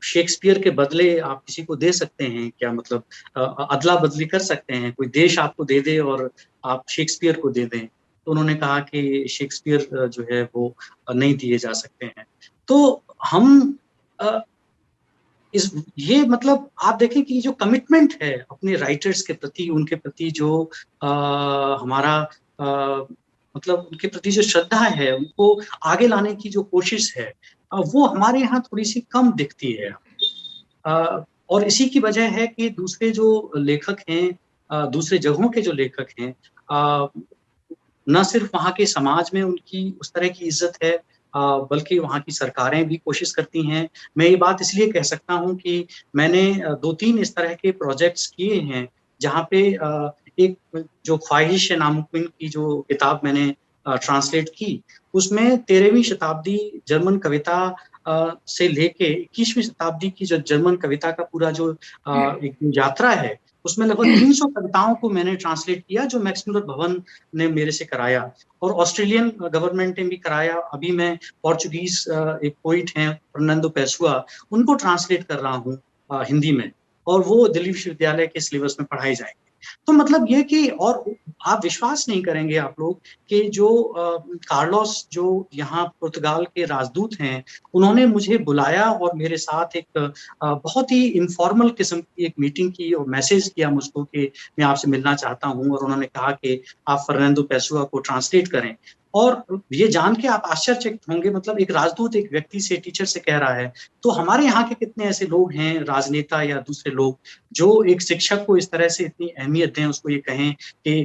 G: शेक्सपियर के बदले आप किसी को दे सकते हैं क्या, मतलब अदला बदली कर सकते हैं, कोई देश आपको दे दे और आप शेक्सपियर को दे दें, तो उन्होंने कहा कि शेक्सपियर जो है वो नहीं दिए जा सकते हैं। तो हम ये मतलब आप देखें कि जो कमिटमेंट है अपने राइटर्स के प्रति, उनके प्रति जो हमारा मतलब उनके प्रति जो श्रद्धा है, उनको आगे लाने की जो कोशिश है, वो हमारे यहाँ थोड़ी सी कम दिखती है। और इसी की वजह है कि दूसरे जो लेखक हैं, दूसरे जगहों के जो लेखक हैं, न सिर्फ वहाँ के समाज में उनकी उस तरह की इज्जत है, बल्कि वहाँ की सरकारें भी कोशिश करती हैं। मैं ये बात इसलिए कह सकता हूँ कि मैंने 2-3 इस तरह के प्रोजेक्ट्स किए हैं, जहाँ पे एक जो ख्वाहिश है नामुमकिन की जो किताब मैंने ट्रांसलेट की, उसमें 13वीं शताब्दी जर्मन कविता से लेके 21वीं शताब्दी की जो जर्मन कविता का पूरा जो एक यात्रा है, उसमें लगभग 300 कविताओं को मैंने ट्रांसलेट किया, जो मैक्स मुलर भवन ने मेरे से कराया और ऑस्ट्रेलियन गवर्नमेंट ने भी कराया। अभी मैं पोर्चुगीज एक पोइट हैं फर्नांडो पेसुआ, उनको ट्रांसलेट कर रहा हूँ हिंदी में, और वो दिल्ली विश्वविद्यालय के सिलेबस में पढ़ाई जाएंगे। तो मतलब ये कि, और आप विश्वास नहीं करेंगे आप लोग कि जो कार्लोस जो यहाँ पुर्तगाल के राजदूत हैं, उन्होंने मुझे बुलाया और मेरे साथ एक बहुत ही इनफॉर्मल किस्म की एक मीटिंग की और मैसेज किया मुझको कि मैं आपसे मिलना चाहता हूँ, और उन्होंने कहा कि आप फर्नांडो पेसुआ को ट्रांसलेट करें। और ये जान के आप आश्चर्यचकित होंगे, मतलब एक राजदूत एक व्यक्ति से, टीचर से कह रहा है। तो हमारे यहाँ के कितने ऐसे लोग हैं, राजनेता या दूसरे लोग, जो एक शिक्षक को इस तरह से इतनी अहमियत दें, उसको ये कहें कि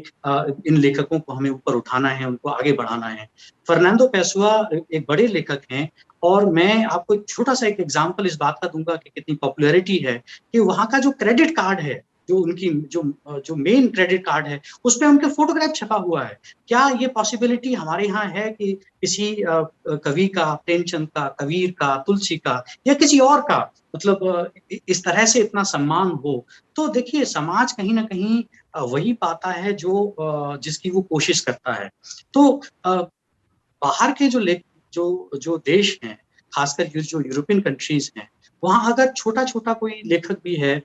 G: इन लेखकों को हमें ऊपर उठाना है, उनको आगे बढ़ाना है। फर्नांडो पेसुआ एक बड़े लेखक हैं, और मैं आपको एक छोटा सा एक एग्जाम्पल इस बात का दूंगा कि कितनी पॉपुलैरिटी है, कि वहाँ का जो क्रेडिट कार्ड है, जो उनकी जो मेन क्रेडिट कार्ड है, उस पर उनके फोटोग्राफ छपा हुआ है। क्या ये पॉसिबिलिटी हमारे यहाँ है कि किसी कवि का, प्रेमचंद का, कबीर का, तुलसी का या किसी और का, मतलब इस तरह से इतना सम्मान हो? तो देखिए, समाज कहीं ना कहीं वही पाता है जो जिसकी वो कोशिश करता है। तो बाहर के जो देश हैं, खासकर जो यूरोपियन कंट्रीज हैं, वहाँ अगर छोटा छोटा कोई लेखक भी है,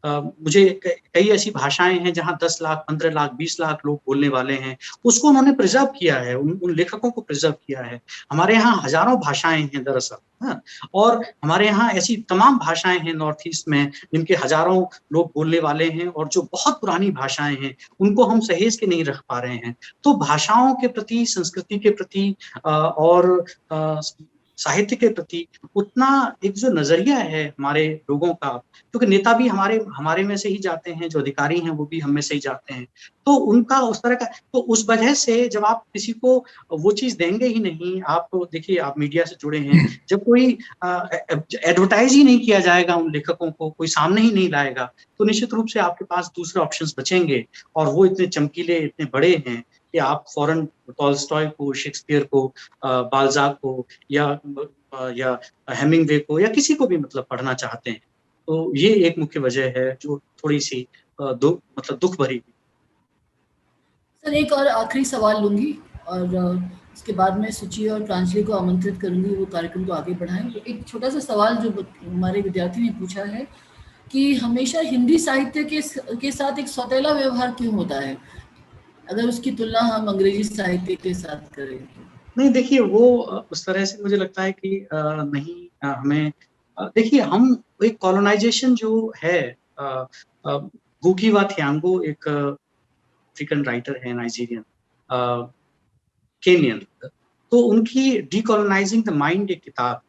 G: मुझे कई ऐसी भाषाएं हैं जहाँ 10 लाख, 15 लाख, 20 लाख लोग बोलने वाले हैं, उसको उन्होंने प्रिजर्व किया है, उन लेखकों को प्रिजर्व किया है। हमारे यहाँ हजारों भाषाएं हैं दरअसल, हाँ? और हमारे यहाँ ऐसी तमाम भाषाएं हैं नॉर्थ ईस्ट में, जिनके हजारों लोग बोलने वाले हैं, और जो बहुत पुरानी भाषाएं हैं, उनको हम सहेज के नहीं रख पा रहे हैं। तो भाषाओं के प्रति, संस्कृति के प्रति और साहित्य के प्रति उतना एक जो नजरिया है हमारे लोगों का, क्योंकि नेता भी हमारे में से ही जाते हैं, जो अधिकारी हैं वो भी हम में से ही जाते हैं, तो उनका उस तरह का, तो उस वजह से जब आप किसी को वो चीज देंगे ही नहीं, आप देखिए, आप मीडिया से जुड़े हैं, जब कोई एडवर्टाइज ही नहीं किया जाएगा, उन लेखकों को कोई सामने ही नहीं लाएगा, तो निश्चित रूप से आपके पास दूसरे ऑप्शंस बचेंगे, और वो इतने चमकीले, इतने बड़े हैं कि आप फौरन टॉल्स्टॉय को, शेक्सपियर को, बाल्जाक को या हेमिंगवे को या किसी को भी मतलब पढ़ना चाहते हैं। तो ये एक मुख्य वजह है जो थोड़ी सी दुख भरी।
H: सर एक और आखिरी सवाल लूंगी, और उसके बाद मैं सुचि और प्रांजलि को आमंत्रित करूंगी वो कार्यक्रम को आगे बढ़ाएं। एक छोटा सा सवाल जो हमारे विद्यार्थी ने पूछा है कि हमेशा हिंदी साहित्य के साथ एक सौतेला व्यवहार क्यों होता है, अगर उसकी तुलना हम अंग्रेजी साहित्य के साथ करें तो?
G: नहीं, देखिए वो उस तरह से मुझे लगता है कि नहीं, हमें देखिए हम एक कॉलोनाइजेशन जो है, गुगी वा थियांगो एक अफ्रीकन राइटर है, नाइजीरियन, केनियन, तो उनकी डीकोलोनाइजिंग द माइंड एक किताब,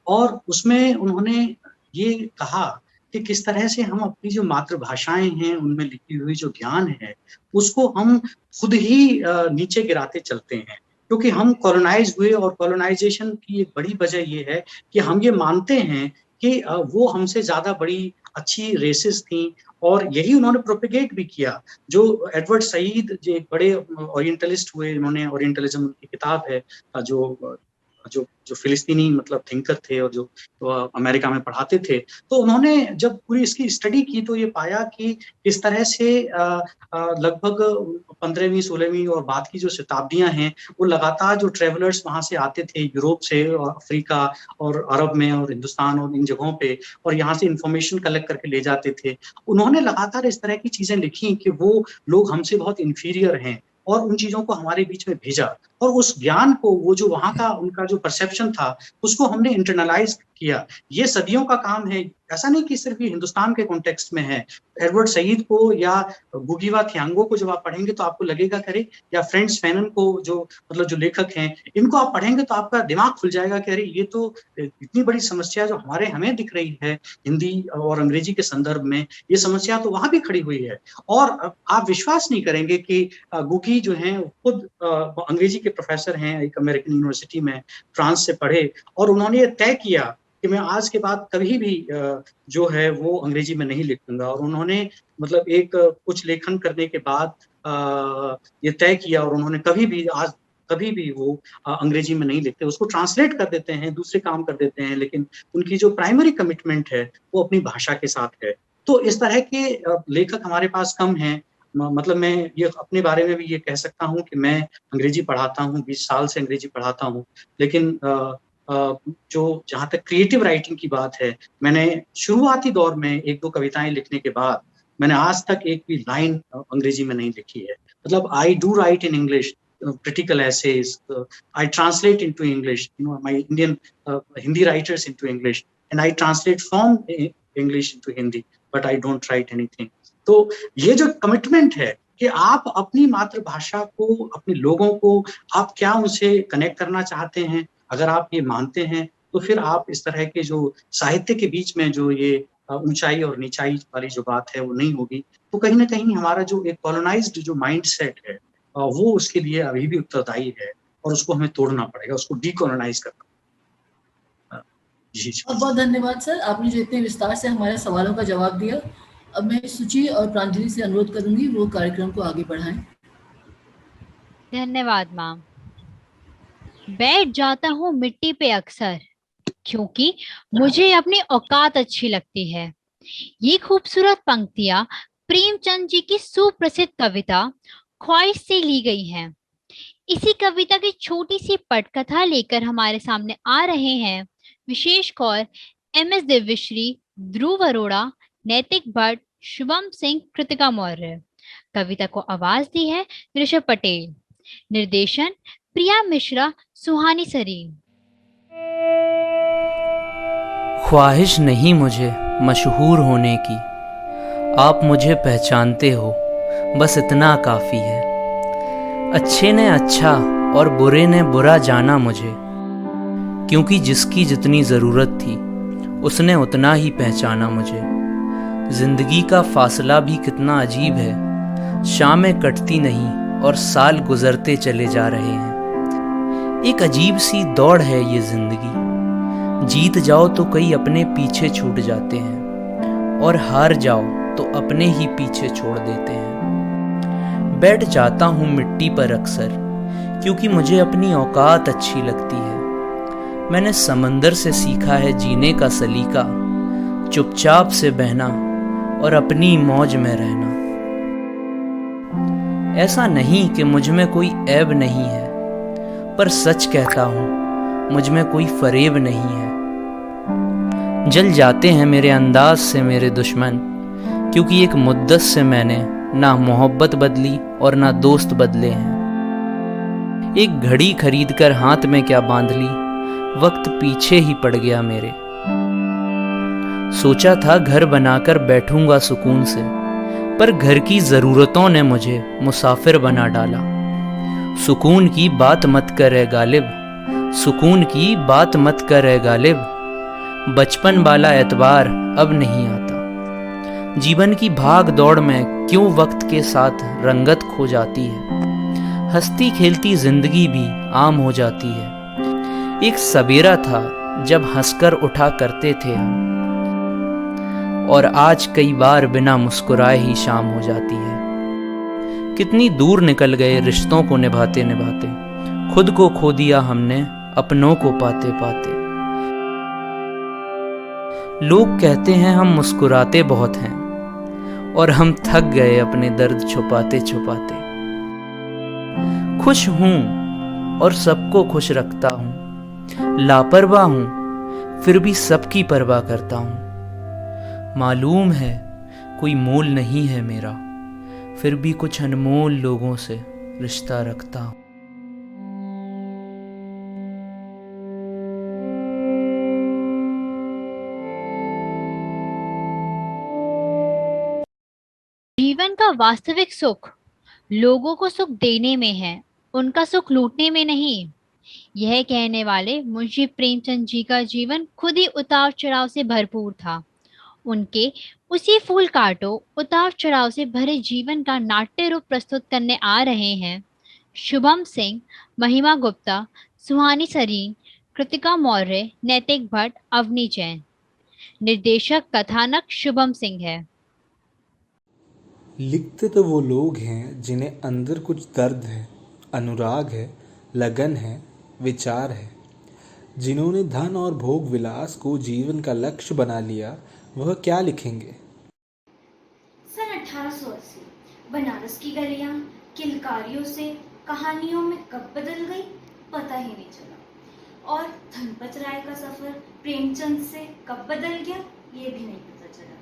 G: और उसमें उन्होंने ये कहा कि किस तरह से हम अपनी जो मातृभाषाएं हैं उनमें लिखी हुई जो ज्ञान है उसको हम खुद ही नीचे गिराते चलते हैं, क्योंकि हम कॉलोनाइज हुए, और कॉलोनाइजेशन की एक बड़ी वजह ये है कि हम ये मानते हैं कि वो हमसे ज्यादा बड़ी अच्छी रेसेस थी, और यही उन्होंने प्रोपेगेट भी किया। जो एडवर्ड सईद जो एक बड़े ओरिएंटलिस्ट हुए, इन्होंने ओरिएंटलिज्म की किताब है, जो जो जो फिलिस्तीनी मतलब थिंकर थे और जो अमेरिका में पढ़ाते थे, तो उन्होंने जब पूरी इसकी स्टडी की तो ये पाया कि इस तरह से लगभग 15वीं 16वीं और बाद की जो शताब्दियां हैं वो लगातार जो ट्रेवलर्स वहां से आते थे यूरोप से और अफ्रीका और अरब में और हिंदुस्तान और इन जगहों पे, और यहाँ से इंफॉर्मेशन कलेक्ट करके ले जाते थे, उन्होंने लगातार इस तरह की चीजें लिखी कि वो लोग हमसे बहुत इंफीरियर हैं, और उन चीजों को हमारे बीच में भेजा, और उस ज्ञान को, वो जो वहां का उनका जो परसेप्शन था उसको हमने इंटरनलाइज किया। ये सदियों का काम है, ऐसा नहीं कि सिर्फ ये हिंदुस्तान के कॉन्टेक्स्ट में है। एडवर्ड सईद को या गुगी वा थियांगो को जब आप पढ़ेंगे तो आपको लगेगा करे, या फ्रेंड्स फैनन को जो मतलब जो लेखक हैं, इनको आप पढ़ेंगे तो आपका दिमाग खुल जाएगा कि अरे ये तो इतनी बड़ी समस्या जो हमें दिख रही है हिंदी और अंग्रेजी के संदर्भ में, ये समस्या तो वहां भी खड़ी हुई है। और आप विश्वास नहीं करेंगे कि गुगी जो है खुद अंग्रेजी के प्रोफेसर हैं, एक अमेरिकन यूनिवर्सिटी में फ्रांस से पढ़े, और उन्होंने ये तय किया कि मैं आज के बाद कभी भी जो है वो अंग्रेजी में नहीं लिखूंगा, और उन्होंने मतलब एक कुछ लेखन करने के बाद ये तय किया, और उन्होंने कभी भी वो अंग्रेजी में नहीं लिखते, उसको ट्रांसलेट कर देते हैं, दूसरे काम कर देते हैं, लेकिन उनकी जो प्राइमरी कमिटमेंट है वो अपनी भाषा के साथ है। तो इस तरह के लेखक हमारे पास कम हैं। मतलब मैं ये अपने बारे में भी ये कह सकता हूँ कि मैं अंग्रेजी पढ़ाता हूँ, 20 साल से अंग्रेजी पढ़ाता हूँ, लेकिन जो जहाँ तक क्रिएटिव राइटिंग की बात है, मैंने शुरुआती दौर में 1-2 कविताएं लिखने के बाद मैंने आज तक एक भी लाइन अंग्रेजी में नहीं लिखी है। मतलब I do right in English critical essays, I translate into English, my Indian Hindi writers into English, and I translate from English into Hindi, but I don't write anything. तो ये जो कमिटमेंट है कि आप अपनी मातृभाषा को, अपने लोगों को आप क्या उनसे कनेक्ट करना चाहते हैं, अगर आप ये मानते हैं तो फिर आप इस तरह के जो साहित्य के बीच में जो ये ऊंचाई और नीचाई वाली जो बात है वो नहीं होगी। तो कहीं ना कहीं हमारा जो एक कॉलोनाइज्ड जो माइंड सेट है वो उसके लिए अभी भी उत्तरदायी है, और उसको हमें तोड़ना पड़ेगा, उसको डीकोलोनाइज करना। जी
H: बहुत बहुत धन्यवाद सर, आपने जो इतने विस्तार से हमारे सवालों का जवाब दिया। अब मैं सुचि और प्रांजलि से अनुरोध करूंगी वो कार्यक्रम को आगे बढ़ाएं।
C: धन्यवाद मैम। बैठ जाता हूँ मिट्टी पे अक्सर, क्योंकि मुझे अपनी औकात अच्छी लगती है। ये खूबसूरत पंक्तियां प्रेमचंद जी की सुप्रसिद्ध कविता ख्वाहिश से ली गई हैं। इसी कविता की छोटी सी पटकथा लेकर हमारे सामने आ रहे हैं विशेष कौर, MS दिव्यश्री, ध्रुव अरोड़ा, नैतिक भट्ट, शुभम सिंह, कृतिका मौर्य। कविता को आवाज दी है ऋषभ पटेल। निर्देशन प्रिया मिश्रा, सुहानी सरीन।
I: ख्वाहिश नहीं मुझे मशहूर होने की, आप मुझे पहचानते हो, बस इतना काफ़ी है। अच्छे ने अच्छा और बुरे ने बुरा जाना मुझे, क्योंकि जिसकी जितनी ज़रूरत थी उसने उतना ही पहचाना मुझे। ज़िंदगी का फासला भी कितना अजीब है, शामें कटती नहीं और साल गुजरते चले जा रहे हैं। एक अजीब सी दौड़ है ये ज़िंदगी, जीत जाओ तो कई अपने पीछे छूट जाते हैं, और हार जाओ तो अपने ही पीछे छोड़ देते हैं। बैठ जाता हूँ मिट्टी पर अक्सर, क्योंकि मुझे अपनी औकात अच्छी लगती है। मैंने समंदर से सीखा है जीने का सलीका, चुपचाप से बहना और अपनी मौज में रहना। ऐसा नहीं कि मुझ में कोई ऐब नहीं है, पर सच कहता हूँ मुझ में कोई फरेब नहीं है। जल जाते हैं मेरे अंदाज से मेरे दुश्मन, क्योंकि एक मुद्दत से मैंने ना मोहब्बत बदली और ना दोस्त बदले हैं। एक घड़ी खरीद कर हाथ में क्या बांध ली, वक्त पीछे ही पड़ गया मेरे। सोचा था घर बनाकर बैठूंगा सुकून से, पर घर की ज़रूरतों ने मुझे मुसाफिर बना डाला। सुकून की बात मत करे गालिब, सुकून की बात मत करे गालिब, बचपन वाला एतबार अब नहीं आता। जीवन की भाग दौड़ में क्यों वक्त के साथ रंगत खो जाती है, हंसती खेलती जिंदगी भी आम हो जाती है। एक सवेरा था जब हंसकर उठा करते थे हम, और आज कई बार बिना मुस्कुराए ही शाम हो जाती है। कितनी दूर निकल गए रिश्तों को निभाते निभाते, खुद को खो दिया हमने अपनों को पाते पाते। लोग कहते हैं हम मुस्कुराते बहुत हैं, और हम थक गए अपने दर्द छुपाते छुपाते। खुश हूं और सबको खुश रखता हूं, लापरवाह हूं फिर भी सबकी परवाह करता हूं। मालूम है कोई मोल नहीं है मेरा, फिर भी कुछ अनमोल लोगों से रिश्ता रखता हूं।
C: जीवन का वास्तविक सुख लोगों को सुख देने में है, उनका सुख लूटने में नहीं। यह कहने वाले मुंशी प्रेमचंद जी का जीवन खुद ही उतार चढ़ाव से भरपूर था। उनके उसी फूल कांटो उतार चढ़ाव से भरे जीवन का नाट्य रूप प्रस्तुत करने आ रहे हैं शुभम सिंह, महिमा गुप्ता, सुहानी सरीन, कृतिका मौर्य, नैतिक भट्ट, अवनी जैन। निर्देशक कथानक शुभम सिंह है।
A: लिखते तो वो लोग हैं जिन्हें अंदर कुछ दर्द है, अनुराग है, लगन है, विचार है। जिन्होंने धन और भोग विलास को जीवन का लक्ष्य बना लिया, वह क्या लिखेंगे।
J: सन 1880 बनारस की गलियां किलकारियों से कहानियों में कब बदल गई पता ही नहीं चला, और धनपत राय का सफर प्रेमचंद से कब बदल गया ये भी नहीं पता चला।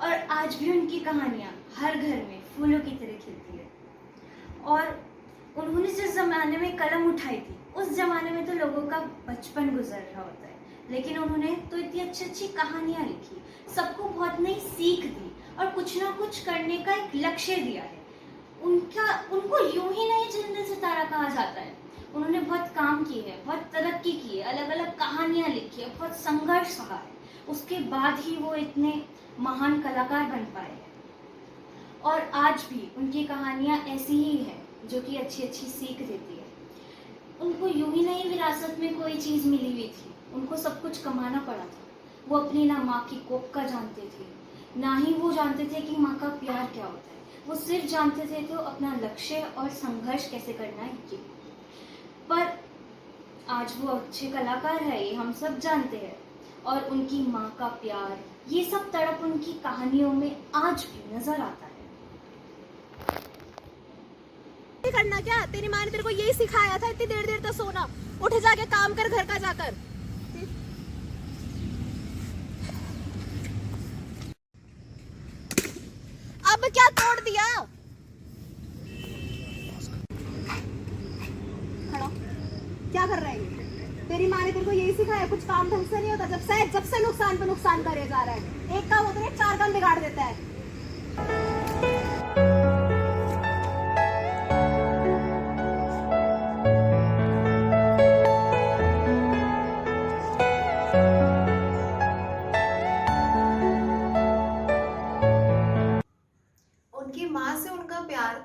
J: और आज भी उनकी कहानियां हर घर में फूलों की तरह खिलती है। और उन्होंने जिस जमाने में कलम उठाई थी, उस जमाने में तो लोगों का बचपन गुजर रहा होता है, लेकिन उन्होंने तो इतनी अच्छी अच्छी कहानियां लिखी, सबको बहुत नई सीख दी और कुछ ना कुछ करने का एक लक्ष्य दिया है। उनको यूं ही नहीं जिंदा सितारा कहा जाता है। उन्होंने बहुत काम किए है, बहुत तरक्की की है, अलग अलग कहानियां लिखी है, बहुत संघर्ष सहा है, उसके बाद ही वो इतने महान कलाकार बन पाए हैं। और आज भी उनकी कहानियां ऐसी ही है जो कि अच्छी अच्छी सीख देती है। उनको यूं ही नहीं विरासत में कोई चीज़ मिली हुई थी, उनको सब कुछ कमाना पड़ा था। वो अपनी ना माँ की कोख का जानते थे, ना ही वो जानते थे कि माँ का प्यार क्या होता है। वो सिर्फ जानते थे तो अपना लक्ष्य और संघर्ष कैसे करना है ये। पर आज वो अच्छे कलाकार है, ये हम सब जानते हैं। और उनकी माँ का प्यार, ये सब तड़प उनकी कहानियों में आज भी नजर आता है।
K: करना क्या, तेरी माँ ने तेरे को यही सिखाया था, इतनी देर देर तक सोना, उठ जाके काम कर घर का जाकर। अब क्या तोड़ दिया, खड़ा क्या कर रहा है ये? तेरी माँ ने तेरे को यही सिखाया, कुछ काम ढंग से नहीं होता। जब से नुकसान पे नुकसान करे जा रहा है। एक काम होता है, चार काम बिगाड़ देता है।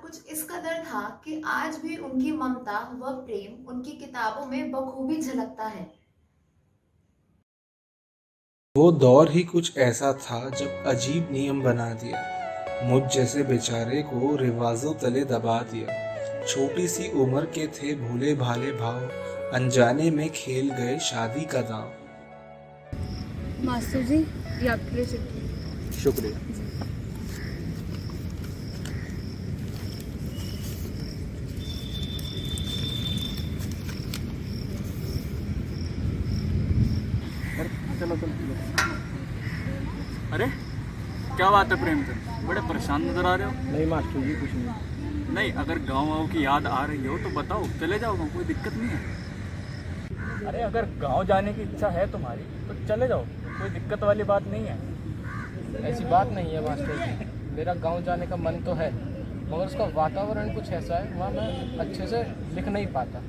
L: कुछ इस कदर था कि आज भी उनकी ममता व प्रेम उनकी किताबों में बखूबी झलकता है।
A: वो दौर ही कुछ ऐसा था जब अजीब नियम बना दिया, मुझ जैसे बेचारे को रिवाजों तले दबा दिया। छोटी सी उम्र के थे भूले भाले भाव, अनजाने में खेल गए शादी का दांव।
M: मास्टर जी, ये आपके लिए।
A: शुक्रिया।
M: चलो चलो। अरे क्या बात है प्रेमचंद, बड़े परेशान नजर आ रहे हो।
A: नहीं मास्टर जी, कुछ नहीं।
M: नहीं, अगर गाँव की याद आ रही हो तो बताओ, चले जाओ, कोई दिक्कत नहीं है। अरे अगर गांव जाने की इच्छा है तुम्हारी तो चले जाओ, कोई दिक्कत वाली बात नहीं है।
N: ऐसी बात नहीं है मास्टर जी, मेरा गांव जाने का मन तो है, मगर उसका वातावरण कुछ ऐसा है, वहाँ मैं अच्छे से लिख नहीं पाता।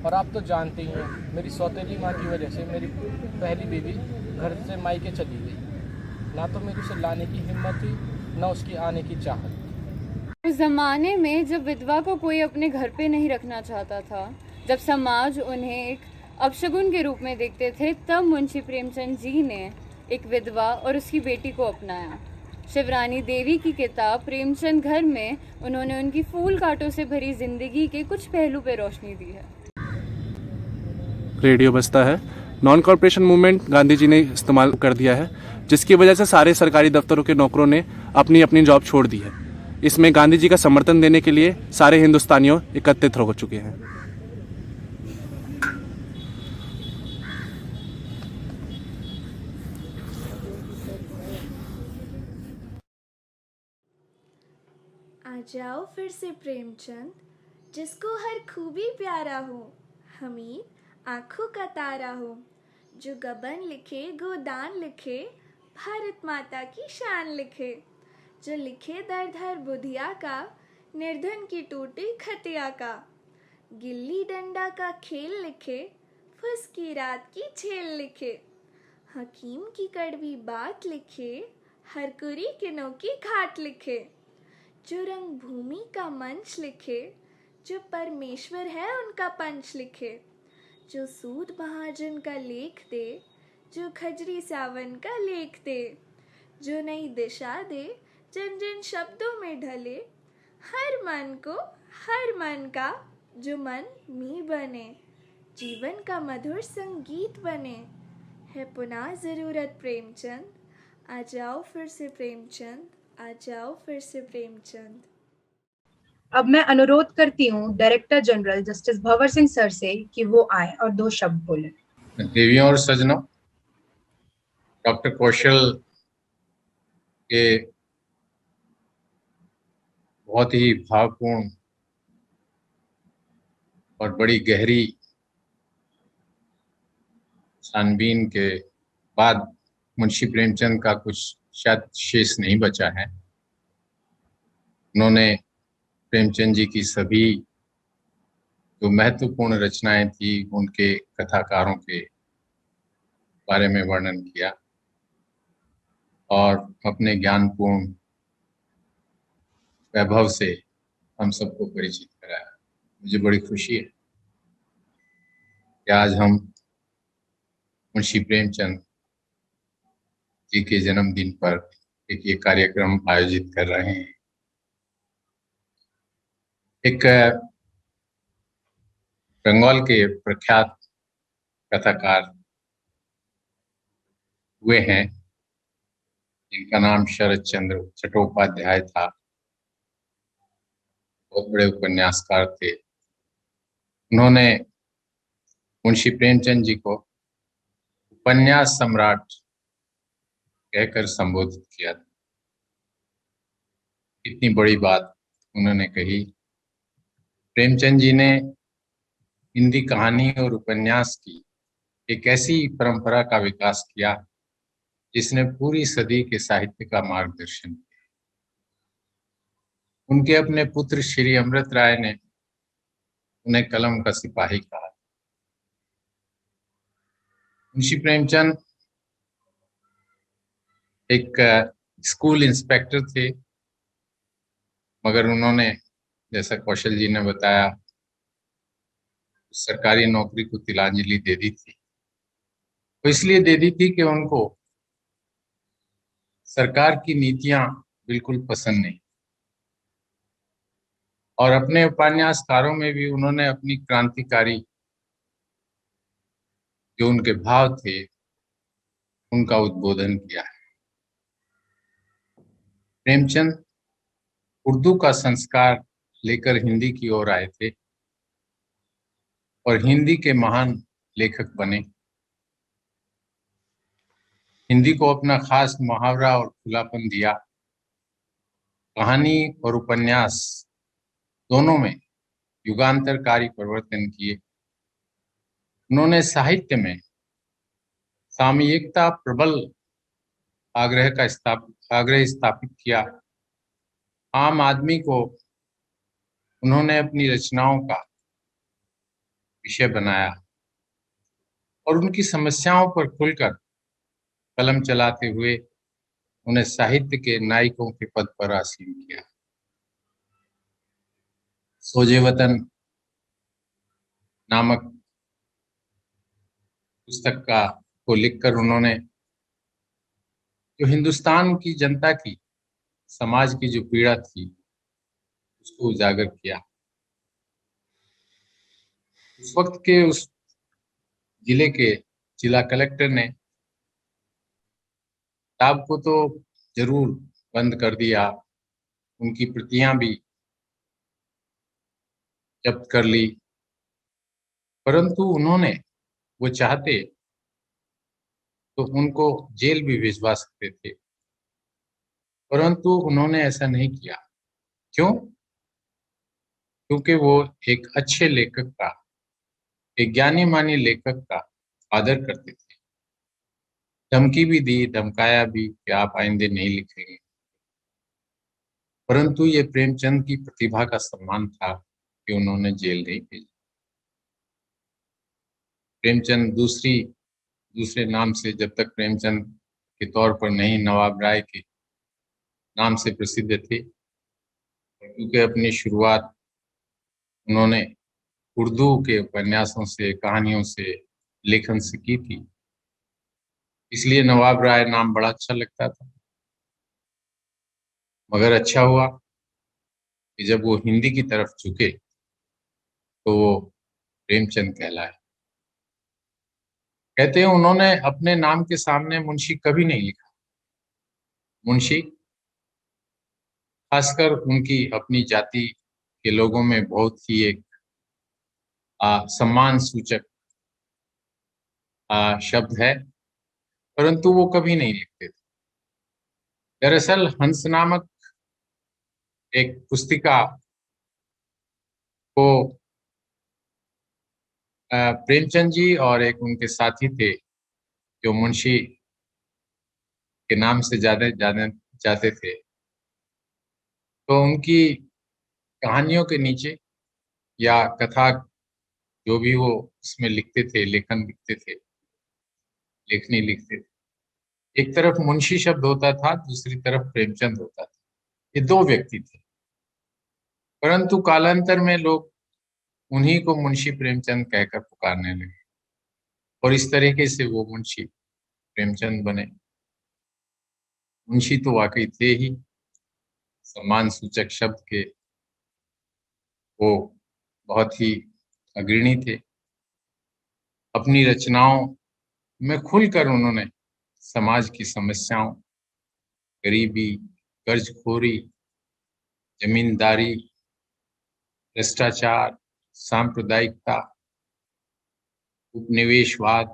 N: और आप तो जानते ही हैं, मेरी सौतेली माँ की वजह से मेरी पहली बीवी घर से मायके चली गई। ना तो मेरी उसे लाने की हिम्मत थी, ना उसकी आने की चाहत।
O: उस ज़माने में जब विधवा को कोई अपने घर पे नहीं रखना चाहता था, जब समाज उन्हें एक अपशगुन के रूप में देखते थे, तब मुंशी प्रेमचंद जी ने एक विधवा और उसकी बेटी को अपनाया। शिवरानी देवी की किताब प्रेमचंद घर में उन्होंने उनकी फूल कांटों से भरी जिंदगी के कुछ पहलू पे रोशनी दी है।
P: रेडियो बजता है। Non corporation movement Gandhi ji ने इस्तेमाल कर दिया है, जिसकी वजह से सारे सरकारी दफ्तरों के नौकरों ने अपनी अपनी जॉब छोड़ दी है। इसमें गांधी जी का समर्थन देने के लिए सारे हिंदुस्तानियों एकत्रित हो चुके हैं।
Q: आ जाओ फिर से प्रेमचंद, जिसको हर खूबी प्यारा हो, हमीर आंखों का तारा हो, जो गबन लिखे गोदान लिखे, भारत माता की शान लिखे, जो लिखे दर्द हर बुधिया का, निर्धन की टूटी खतिया का, गिल्ली डंडा का खेल लिखे, फुस की रात की झेल लिखे, हकीम की कड़वी बात लिखे, हर कुरी किनों की घाट लिखे, जो रंग भूमि का मंच लिखे, जो परमेश्वर है उनका पंच लिखे, जो सूद महाजन का लेख दे, जो खजरी सावन का लेख दे, जो नई दिशा दे, जिन जिन शब्दों में ढले, हर मन को हर मन का जो मन में बने, जीवन का मधुर संगीत बने, है पुनः जरूरत प्रेमचंद, आ जाओ फिर से प्रेमचंद, आ जाओ फिर से प्रेमचंद।
B: अब मैं अनुरोध करती हूँ director general justice Bhanwar Singh sir से कि वो आए और 2 शब्द बोले।
R: देवियों और सजनों, डॉक्टर कौशल के बहुत ही भावपूर्ण और बड़ी गहरी छानबीन के बाद मुंशी प्रेमचंद का कुछ शायद शेष नहीं बचा है। उन्होंने प्रेमचंद जी की सभी जो महत्वपूर्ण रचनाएं थी उनके कथाकारों के बारे में वर्णन किया और अपने ज्ञानपूर्ण वैभव से हम सबको परिचित कराया। मुझे बड़ी खुशी है कि आज हम मुंशी प्रेमचंद जी के जन्मदिन पर एक ये कार्यक्रम आयोजित कर रहे हैं। एक बंगाल के प्रख्यात कथाकार हुए हैं जिनका नाम शरद चंद्र चट्टोपाध्याय था। बहुत बड़े उपन्यासकार थे। उन्होंने मुंशी प्रेमचंद जी को उपन्यास सम्राट कहकर संबोधित किया था। इतनी बड़ी बात उन्होंने कही। प्रेमचंद जी ने हिंदी कहानी और उपन्यास की एक ऐसी परंपरा का विकास किया जिसने पूरी सदी के साहित्य का मार्गदर्शन किया। उनके अपने पुत्र श्री अमृत राय ने उन्हें कलम का सिपाही कहा। मुंशी प्रेमचंद एक स्कूल इंस्पेक्टर थे, मगर उन्होंने, जैसा कौशल जी ने बताया, सरकारी नौकरी को तिलांजलि दे दी थी। वो इसलिए दे दी थी कि उनको सरकार की नीतियां बिल्कुल पसंद नहीं, और अपने उपन्यासकारों में भी उन्होंने अपनी क्रांतिकारी जो उनके भाव थे उनका उद्बोधन किया है। प्रेमचंद उर्दू का संस्कार लेकर हिंदी की ओर आए थे और हिंदी के महान लेखक बने। हिंदी को अपना खास मुहावरा और खुलापन दिया। कहानी और उपन्यास दोनों में युगांतरकारी परिवर्तन किए। उन्होंने साहित्य में सामयिकता प्रबल आग्रह स्थापित किया। आम आदमी को उन्होंने अपनी रचनाओं का विषय बनाया और उनकी समस्याओं पर खुलकर कलम चलाते हुए उन्हें साहित्य के नायकों के पद पर आसीन किया। सोजे वतन नामक पुस्तक को लिखकर उन्होंने जो हिंदुस्तान की जनता की, समाज की जो पीड़ा थी, उसको उजागर किया। उस वक्त के उस जिले के जिला कलेक्टर ने किताब को तो जरूर बंद कर दिया, उनकी प्रतियां भी जब्त कर ली, परंतु उन्होंने वो चाहते तो उनको जेल भी भिजवा सकते थे, परंतु उन्होंने ऐसा नहीं किया। क्यों? क्योंकि वो एक अच्छे लेखक का, एक ज्ञानी मानी लेखक का आदर करते थे। धमकी भी दी, धमकाया भी कि आप आइंदे नहीं लिखेंगे, परंतु ये प्रेमचंद की प्रतिभा का सम्मान था कि उन्होंने जेल नहीं भेजा। प्रेमचंद दूसरे नाम से जब तक प्रेमचंद के तौर पर नहीं, नवाब राय के नाम से प्रसिद्ध थे, क्योंकि अपनी शुरुआत उन्होंने उर्दू के उपन्यासों से, कहानियों से, लेखन से की थी, इसलिए नवाब राय नाम बड़ा अच्छा लगता था। मगर अच्छा हुआ कि जब वो हिंदी की तरफ झुके तो वो प्रेमचंद कहलाए। कहते हैं उन्होंने अपने नाम के सामने मुंशी कभी नहीं लिखा। मुंशी खासकर उनकी अपनी जाति के लोगों में बहुत ही एक सम्मान सूचक शब्द है, परंतु वो कभी नहीं लिखते थे। दरअसल हंस नामक एक पुस्तिका को प्रेमचंद जी और एक उनके साथी थे जो मुंशी के नाम से ज्यादा जाते थे, तो उनकी कहानियों के नीचे या कथा जो भी वो उसमें लिखते थे, लेखनी लिखते थे, एक तरफ मुंशी शब्द होता था, दूसरी तरफ प्रेमचंद होता था। ये दो व्यक्ति थे, परंतु कालांतर में लोग उन्हीं को मुंशी प्रेमचंद कहकर पुकारने लगे और इस तरीके से वो मुंशी प्रेमचंद बने। मुंशी तो वाकई थे ही, सम्मान सूचक शब्द के वो बहुत ही अग्रणी थे। अपनी रचनाओं में खुलकर उन्होंने समाज की समस्याओं, गरीबी, कर्जखोरी, जमींदारी, भ्रष्टाचार, सांप्रदायिकता, उपनिवेशवाद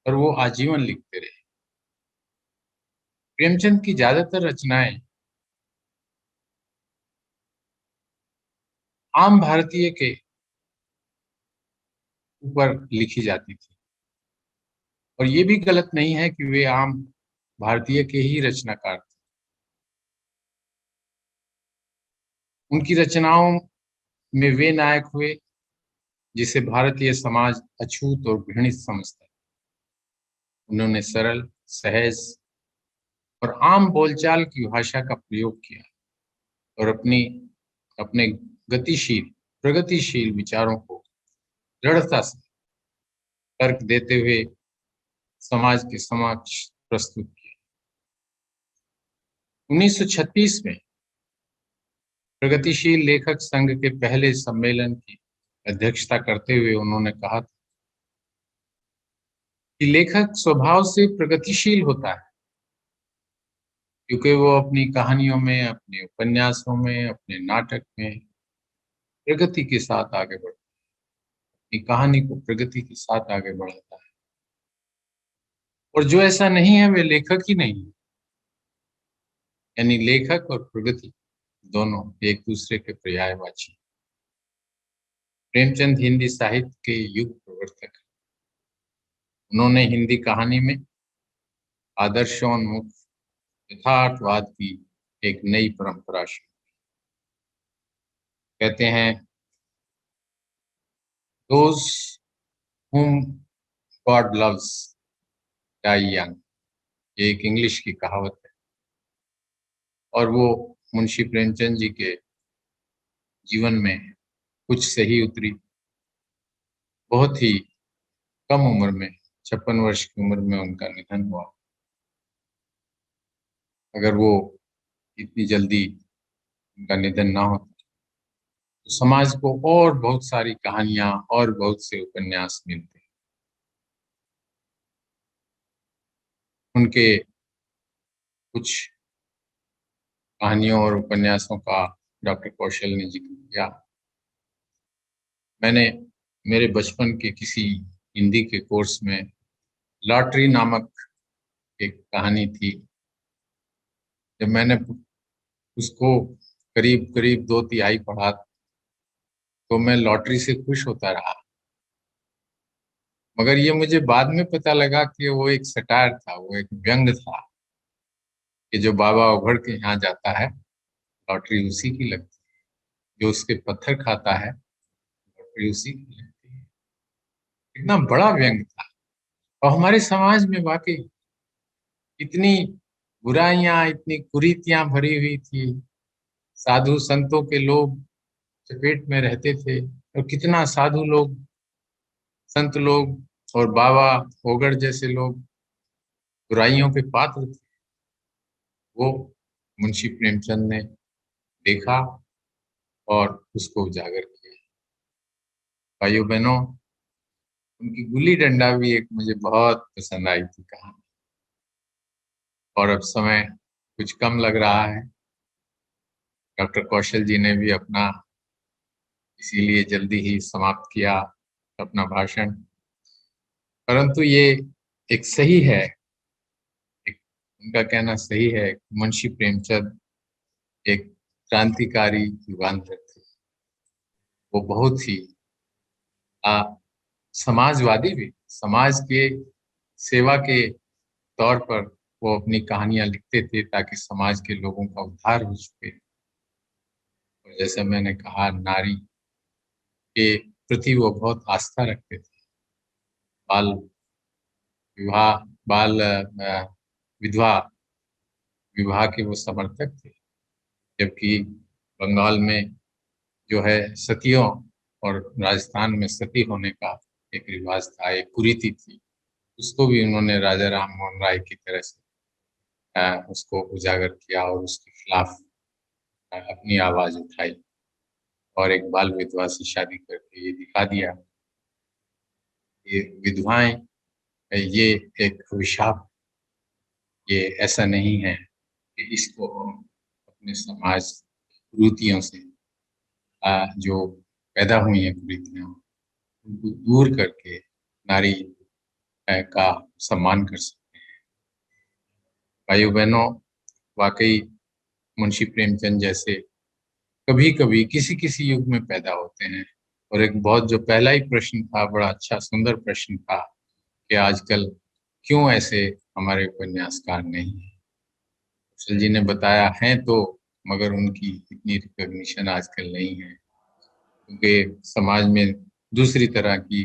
R: पर वो आजीवन लिखते रहे। प्रेमचंद की ज्यादातर रचनाएं आम भारतीय के ऊपर लिखी जाती थी, और ये भी गलत नहीं है कि वे आम भारतीय के ही रचनाकार थे। उनकी रचनाओं में वे नायक हुए जिसे भारतीय समाज अछूत और घृणित समझता है। उन्होंने सरल, सहज और आम बोलचाल की भाषा का प्रयोग किया और अपने प्रगतिशील विचारों को दृढ़ता से तर्क देते हुए समाज के समक्ष प्रस्तुत किया। 1936 में प्रगतिशील लेखक संघ के पहले सम्मेलन की अध्यक्षता करते हुए उन्होंने कहा था कि लेखक स्वभाव से प्रगतिशील होता है, क्योंकि वो अपनी कहानियों में, अपने उपन्यासों में, अपने नाटक में प्रगति के साथ आगे बढ़ता है, अपनी कहानी को प्रगति के साथ आगे बढ़ाता है। और जो ऐसा नहीं है वे लेखक ही नहीं है। यानी लेखक और प्रगति दोनों एक दूसरे के पर्यायवाची। प्रेमचंद हिंदी साहित्य के युग प्रवर्तक हैं। उन्होंने हिंदी कहानी में आदर्शोन्मुख यथार्थवाद की एक नई परंपरा शुरू की। कहते हैं, those whom God loves die young। ये एक इंग्लिश की कहावत है और वो मुंशी प्रेमचंद जी के जीवन में कुछ सही उतरी। बहुत ही कम उम्र में, 56 वर्ष की उम्र में उनका निधन हुआ। अगर वो इतनी जल्दी उनका निधन ना होता तो समाज को और बहुत सारी कहानियां और बहुत से उपन्यास मिलते। उनके कुछ कहानियों और उपन्यासों का डॉक्टर कौशल ने जिक्र किया। मैंने मेरे बचपन के किसी हिंदी के कोर्स में लॉटरी नामक एक कहानी थी। जब मैंने उसको करीब करीब 2/3 पढ़ा तो मैं लॉटरी से खुश होता रहा। मगर ये मुझे बाद में पता लगा कि वो एक सटायर था, वो एक व्यंग था कि जो बाबा उघड़ के यहाँ जाता है लॉटरी उसी की लगती है, जो उसके पत्थर खाता है लॉटरी उसी की लगती है। इतना बड़ा व्यंग था। और हमारे समाज में वाकई इतनी बुराइयां, इतनी कुरीतियां भरी हुई थी। साधु संतों के लोग चपेट में रहते थे और कितना साधु लोग, संत लोग और बाबा ओगड़ जैसे लोग बुराइयों के पात्र थे। वो मुंशी प्रेमचंद ने देखा और उसको उजागर किया। भाइयों बहनों, उनकी गुल्ली डंडा भी एक मुझे बहुत पसंद आई थी कहानी। और अब समय कुछ कम लग रहा है। डॉक्टर कौशल जी ने भी अपना इसीलिए जल्दी ही समाप्त किया अपना भाषण। परंतु ये एक सही है, उनका कहना सही है, मुंशी प्रेमचंद एक क्रांतिकारी युगांतर थे। वो बहुत ही समाजवादी भी, समाज के सेवा के तौर पर वो अपनी कहानियां लिखते थे ताकि समाज के लोगों का उद्धार हो सके। और जैसे मैंने कहा, नारी के प्रति वो बहुत आस्था रखते थे। बाल विवाह, बाल विधवा विवाह के वो समर्थक थे। जबकि बंगाल में जो है सतियों और राजस्थान में सती होने का एक रिवाज था, एक कुरीति थी, उसको भी उन्होंने राजा राम मोहन राय की तरह से उसको उजागर किया और उसके खिलाफ अपनी आवाज उठाई और एक बाल विधवा से शादी करके ये दिखा दिया, ये विधवाएं ये एक अभिशाप, ये ऐसा नहीं है कि इसको अपने समाज कुरीतियों से जो पैदा हुई हैं कुरीतियां, उनको दूर करके नारी का सम्मान कर सकते हैं। भाइयों बहनों, वाकई मुंशी प्रेमचंद जैसे कभी कभी किसी किसी युग में पैदा होते हैं। और एक बहुत जो पहला ही प्रश्न था, बड़ा अच्छा सुंदर प्रश्न था कि आजकल क्यों ऐसे हमारे उपन्यासकार नहीं है। कौशल जी ने बताया है तो, मगर उनकी इतनी रिकॉग्निशन आजकल नहीं है क्योंकि समाज में दूसरी तरह की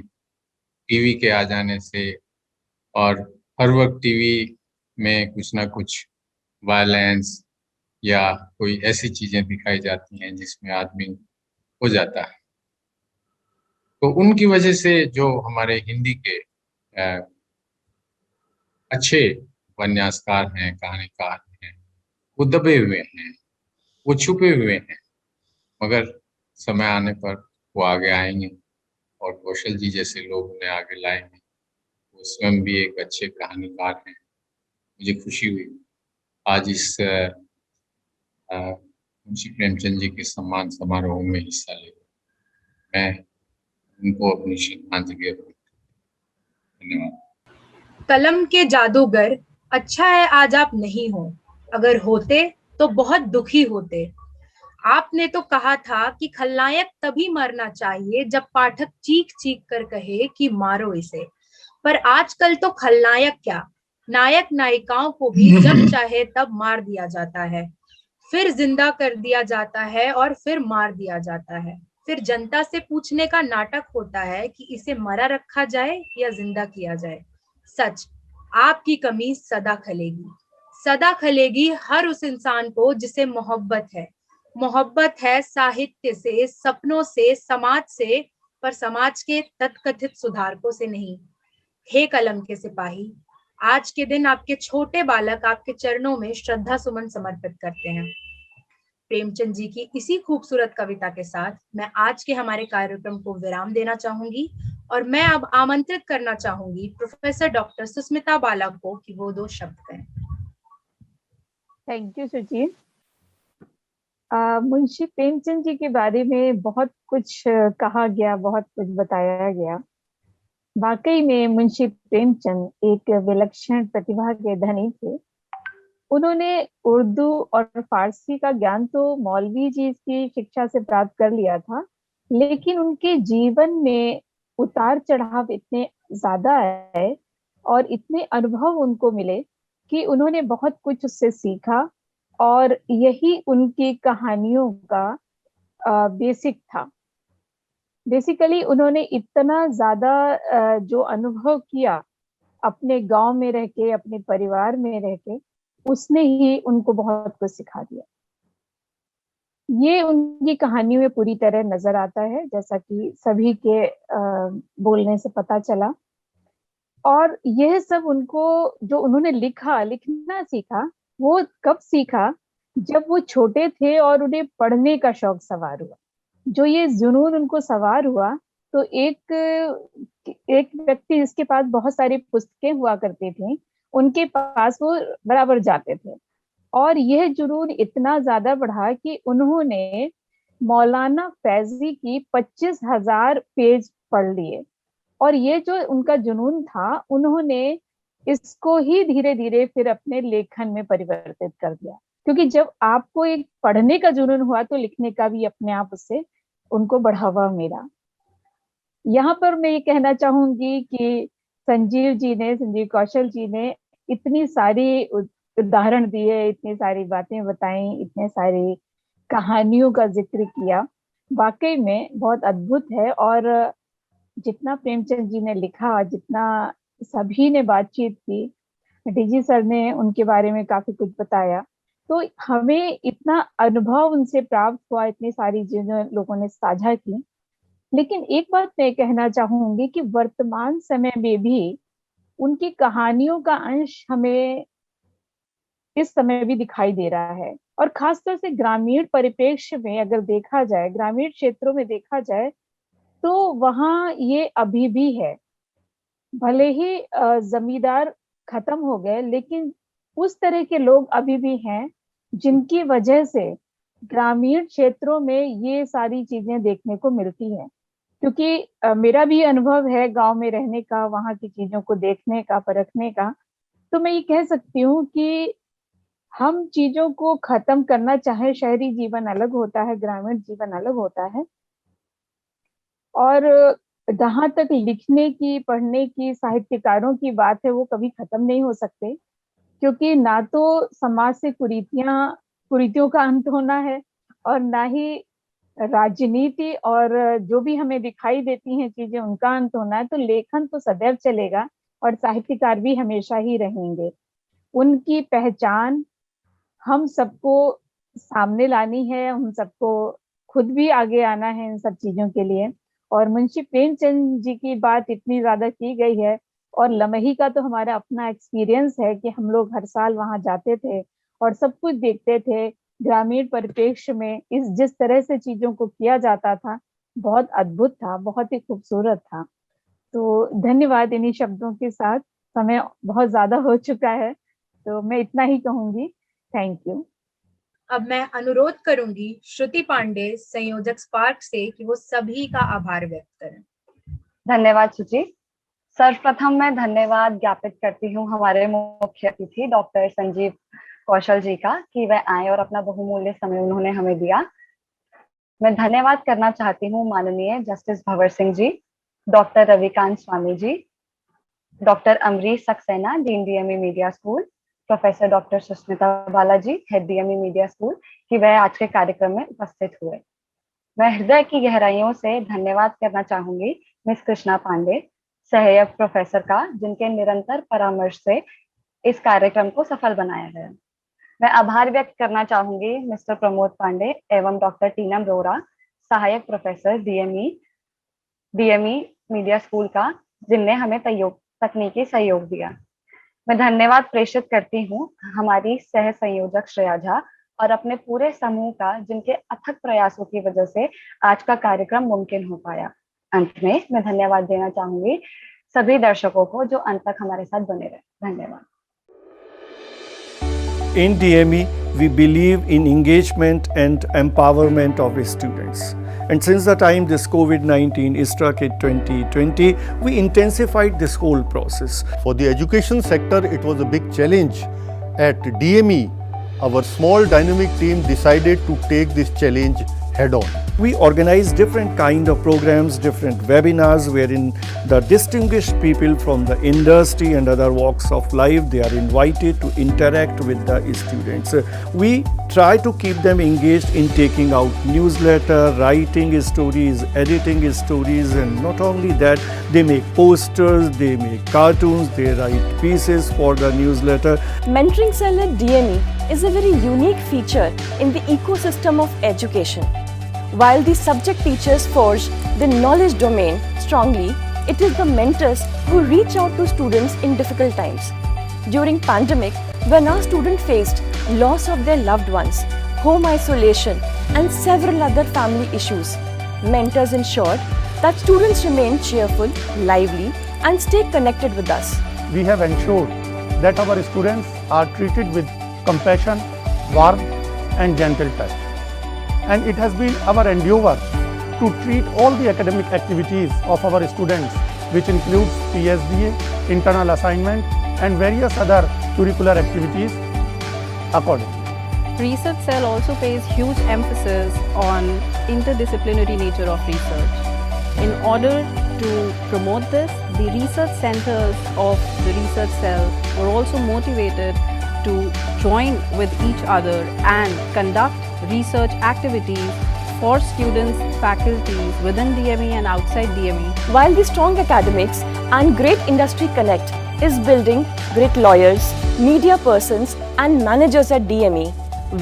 R: टीवी के आ जाने से और हर वक्त टीवी में कुछ ना कुछ वायलेंस या कोई ऐसी चीजें दिखाई जाती हैं जिसमें आदमी हो जाता है। तो उनकी वजह से जो हमारे हिंदी के अच्छे उपन्यासकार हैं, कहानीकार हैं, वो दबे हुए हैं, वो छुपे हुए हैं। मगर समय आने पर वो आगे आएंगे और कौशल जी जैसे लोग उन्हें आगे लाएंगे। वो स्वयं भी एक अच्छे कहानीकार हैं। मुझे खुशी हुई आज इस मुंशी प्रेमचंद जी के सम्मान समारोह में हिस्सा ले। मैं उनको अपनी श्रद्धांजलि अर्पित करता हूं। धन्यवाद।
B: कलम के जादूगर, अच्छा है आज आप नहीं हो, अगर होते तो बहुत दुखी होते। आपने तो कहा था कि खलनायक तभी मरना चाहिए जब पाठक चीख चीख कर कहे कि मारो इसे, पर आजकल तो खलनायक क्या, नायक नायिकाओं को भी जब चाहे तब मार दिया जाता है, फिर जिंदा कर दिया जाता है और फिर मार दिया जाता है। फिर जनता से पूछने का नाटक होता है कि इसे मरा रखा जाए या जिंदा किया जाए। सच, आपकी कमी सदा खलेगी हर उस इंसान को जिसे मोहब्बत है साहित्य से, सपनों से, समाज से, पर समाज के तथकथित सुधारकों से नहीं। हे कलम के सिपाही, आज के दिन आपके छोटे बालक आपके चरणों में श्रद्धा सुमन समर्पित करते हैं। प्रेमचंद जी की इसी खूबसूरत कविता के साथ मैं आज के हमारे कार्यक्रम को विराम देना चाहूंगी और मैं अब आमंत्रित करना चाहूंगी प्रोफेसर डॉक्टर सुस्मिता बाला को कि वो 2 शब्द कहें।
S: थैंक यू सुची। मुंशी प्रेमचंद जी के बारे में बहुत कुछ कहा गया, बहुत कुछ बताया गया। वाकई में मुंशी प्रेमचंद एक विलक्षण प्रतिभा के धनी थे। उन्होंने उर्दू और फारसी का ज्ञान तो मौलवी जी की शिक्षा से प्राप्त कर लिया था, लेकिन उनके जीवन में उतार चढ़ाव इतने ज्यादा आए और इतने अनुभव उनको मिले कि उन्होंने बहुत कुछ उससे सीखा और यही उनकी कहानियों का बेसिक था। बेसिकली उन्होंने इतना ज्यादा जो अनुभव किया अपने गांव में रह के, अपने परिवार में रह के, उसने ही उनको बहुत कुछ सिखा दिया। ये उनकी कहानियों में पूरी तरह नजर आता है, जैसा कि सभी के बोलने से पता चला। और यह सब उनको जो उन्होंने लिखना सीखा, वो कब सीखा? जब वो छोटे थे और उन्हें पढ़ने का शौक सवार हुआ। जो ये जुनून उनको सवार हुआ, तो एक व्यक्ति जिसके पास बहुत सारी पुस्तकें हुआ करती थी, उनके पास वो बराबर जाते थे। और यह जुनून इतना ज्यादा बढ़ा कि उन्होंने मौलाना फैजी की 25,000 पेज पढ़ लिए। और ये जो उनका जुनून था, उन्होंने इसको ही धीरे धीरे फिर अपने लेखन में परिवर्तित कर दिया, क्योंकि जब आपको एक पढ़ने का जुनून हुआ तो लिखने का भी अपने आप उससे उनको बढ़ावा मिला। यहाँ पर मैं ये कहना चाहूंगी कि संजीव कौशल जी ने इतनी सारी उदाहरण दिए, इतनी सारी बातें बताई, इतने सारी कहानियों का जिक्र किया, वाकई में बहुत अद्भुत है। और जितना प्रेमचंद जी ने लिखा, जितना सभी ने बातचीत की, डीजी सर ने उनके बारे में काफी कुछ बताया, तो हमें इतना अनुभव उनसे प्राप्त हुआ, इतनी सारी चीजें लोगों ने साझा की। लेकिन एक बात मैं कहना चाहूंगी कि वर्तमान समय में भी उनकी कहानियों का अंश हमें इस समय भी दिखाई दे रहा है। और खासतौर से ग्रामीण परिप्रेक्ष्य में अगर देखा जाए, ग्रामीण क्षेत्रों में देखा जाए, तो वहाँ ये अभी भी है। भले ही जमींदार खत्म हो गए, लेकिन उस तरह के लोग अभी भी हैं जिनकी वजह से ग्रामीण क्षेत्रों में ये सारी चीजें देखने को मिलती हैं। क्योंकि मेरा भी अनुभव है गांव में रहने का, वहाँ की चीजों को देखने का, परखने का। तो मैं ये कह सकती हूँ कि हम चीजों को खत्म करना चाहे, शहरी जीवन अलग होता है, ग्रामीण जीवन अलग होता है। और जहाँ तक लिखने की, पढ़ने की, साहित्यकारों की बात है, वो कभी खत्म नहीं हो सकते, क्योंकि ना तो समाज से कुरीतियों का अंत होना है और ना ही राजनीति और जो भी हमें दिखाई देती हैं चीजें, उनका अंत होना है। तो लेखन तो सदैव चलेगा और साहित्यकार भी हमेशा ही रहेंगे। उनकी पहचान हम सबको सामने लानी है, हम सबको खुद भी आगे आना है इन सब चीजों के लिए। और मुंशी प्रेमचंद जी की बात इतनी ज्यादा की गई है, और लमही का तो हमारा अपना एक्सपीरियंस है कि हम लोग हर साल वहां जाते थे और सब कुछ देखते थे। ग्रामीण परिप्रेक्ष्य में जिस तरह से चीजों को किया जाता था, बहुत अद्भुत था, बहुत ही खूबसूरत था। तो धन्यवाद। इन्हीं शब्दों के साथ समय बहुत ज्यादा हो चुका है, तो मैं इतना ही कहूंगी। Thank you.
B: अब मैं अनुरोध करूंगी श्रुति पांडे, संयोजक स्पार्क से, कि वो सभी का आभार व्यक्त करें।
T: धन्यवाद सुची। सर्वप्रथम मैं धन्यवाद ज्ञापित करती हूँ हमारे मुख्य अतिथि डॉक्टर संजीव कौशल जी का कि वह आए और अपना बहुमूल्य समय उन्होंने हमें दिया। मैं धन्यवाद करना चाहती हूँ माननीय justice Bhanwar Singh ji, doctor Ravikant Swami ji, doctor Amrish Saxena, dean DME media school, professor doctor Susmita Bala ji, head DME media school, कि वह आज के कार्यक्रम में उपस्थित हुए। मैं हृदय की गहराइयों से धन्यवाद करना चाहूंगी मिस कृष्णा पांडे, सहायक प्रोफेसर का, जिनके निरंतर परामर्श से इस कार्यक्रम को सफल बनाया गया। मैं आभार व्यक्त करना चाहूंगी मिस्टर प्रमोद पांडे एवं डॉक्टर टीनम रोरा, सहायक प्रोफेसर डीएमई मीडिया स्कूल का, जिनने हमें तकनीकी सहयोग दिया। मैं धन्यवाद प्रेषित करती हूँ हमारी सह संयोजक श्रेया झा और अपने पूरे समूह का, जिनके अथक प्रयासों की वजह से आज का कार्यक्रम मुमकिन हो पाया। अंत में मैं धन्यवाद देना चाहूंगी सभी दर्शकों को जो अंत तक हमारे साथ बने रहे। धन्यवाद।
U: In DME, we believe in engagement and empowerment of students. And since the time this COVID-19 struck in 2020, we intensified this whole process.
E: For the education sector, it was a big challenge. At DME, our small dynamic team decided to take this challenge head on.
U: We organized different kind of programs, different webinars wherein the distinguished people from the industry and other walks of life, they are invited to interact with the students. We try to keep them engaged in taking out newsletter, writing stories, editing stories, and not only that, they make posters, they make cartoons, they write pieces for the newsletter.
V: Mentoring Cell at DME is a very unique feature in the ecosystem of education. While the subject teachers forge the knowledge domain strongly, it is the mentors who reach out to students in difficult times. During pandemic, when our students faced loss of their loved ones, home isolation, and several other family issues, mentors ensured that students remain cheerful, lively, and stay connected with us.
W: We have ensured that our students are treated with compassion, warmth, and gentle touch. And it has been our endeavor to treat all the academic activities of our students, which includes PSDA, internal assignment, and various other curricular activities accordingly.
X: Research Cell also pays huge emphasis on interdisciplinary nature of research. In order to promote this, the research centers of the Research Cell were also motivated to join with each other and conduct research activities for students, faculties within DME and outside DME.
V: While the strong academics and great industry connect is building great lawyers, media persons, and managers at DME,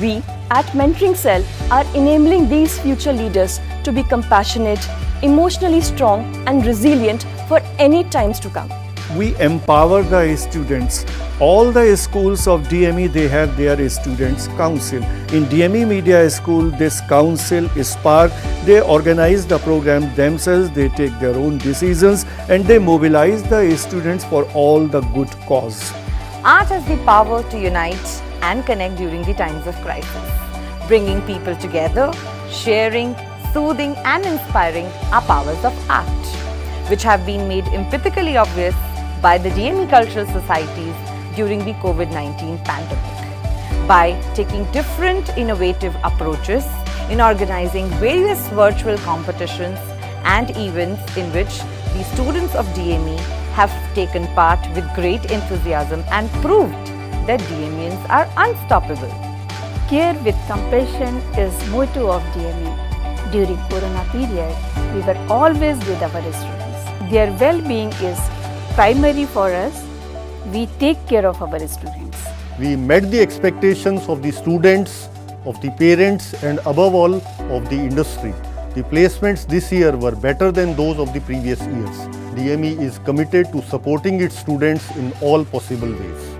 V: we at Mentoring Cell are enabling these future leaders to be compassionate, emotionally strong, and resilient for any times to come.
U: We empower the students. All the schools of DME, they have their students council. In DME Media School, this council is SPARK. They organize the program themselves, they take their own decisions, and they mobilize the students for all the good cause.
Y: Art has the power to unite and connect during the times of crisis. Bringing people together, sharing, soothing, and inspiring are powers of art, which have been made empathically obvious by the DME cultural societies during the COVID-19 pandemic. By taking different innovative approaches in organizing various virtual competitions and events in which the students of DME have taken part with great enthusiasm and proved that DMEians are unstoppable.
Z: Care with compassion is motto of DME. During Corona period, we were always with our students. Their well-being is primary for us. We take care of our students.
E: We met the expectations of the students, of the parents, and above all of the industry. The placements this year were better than those of the previous years. DME is committed to supporting its students in all possible ways.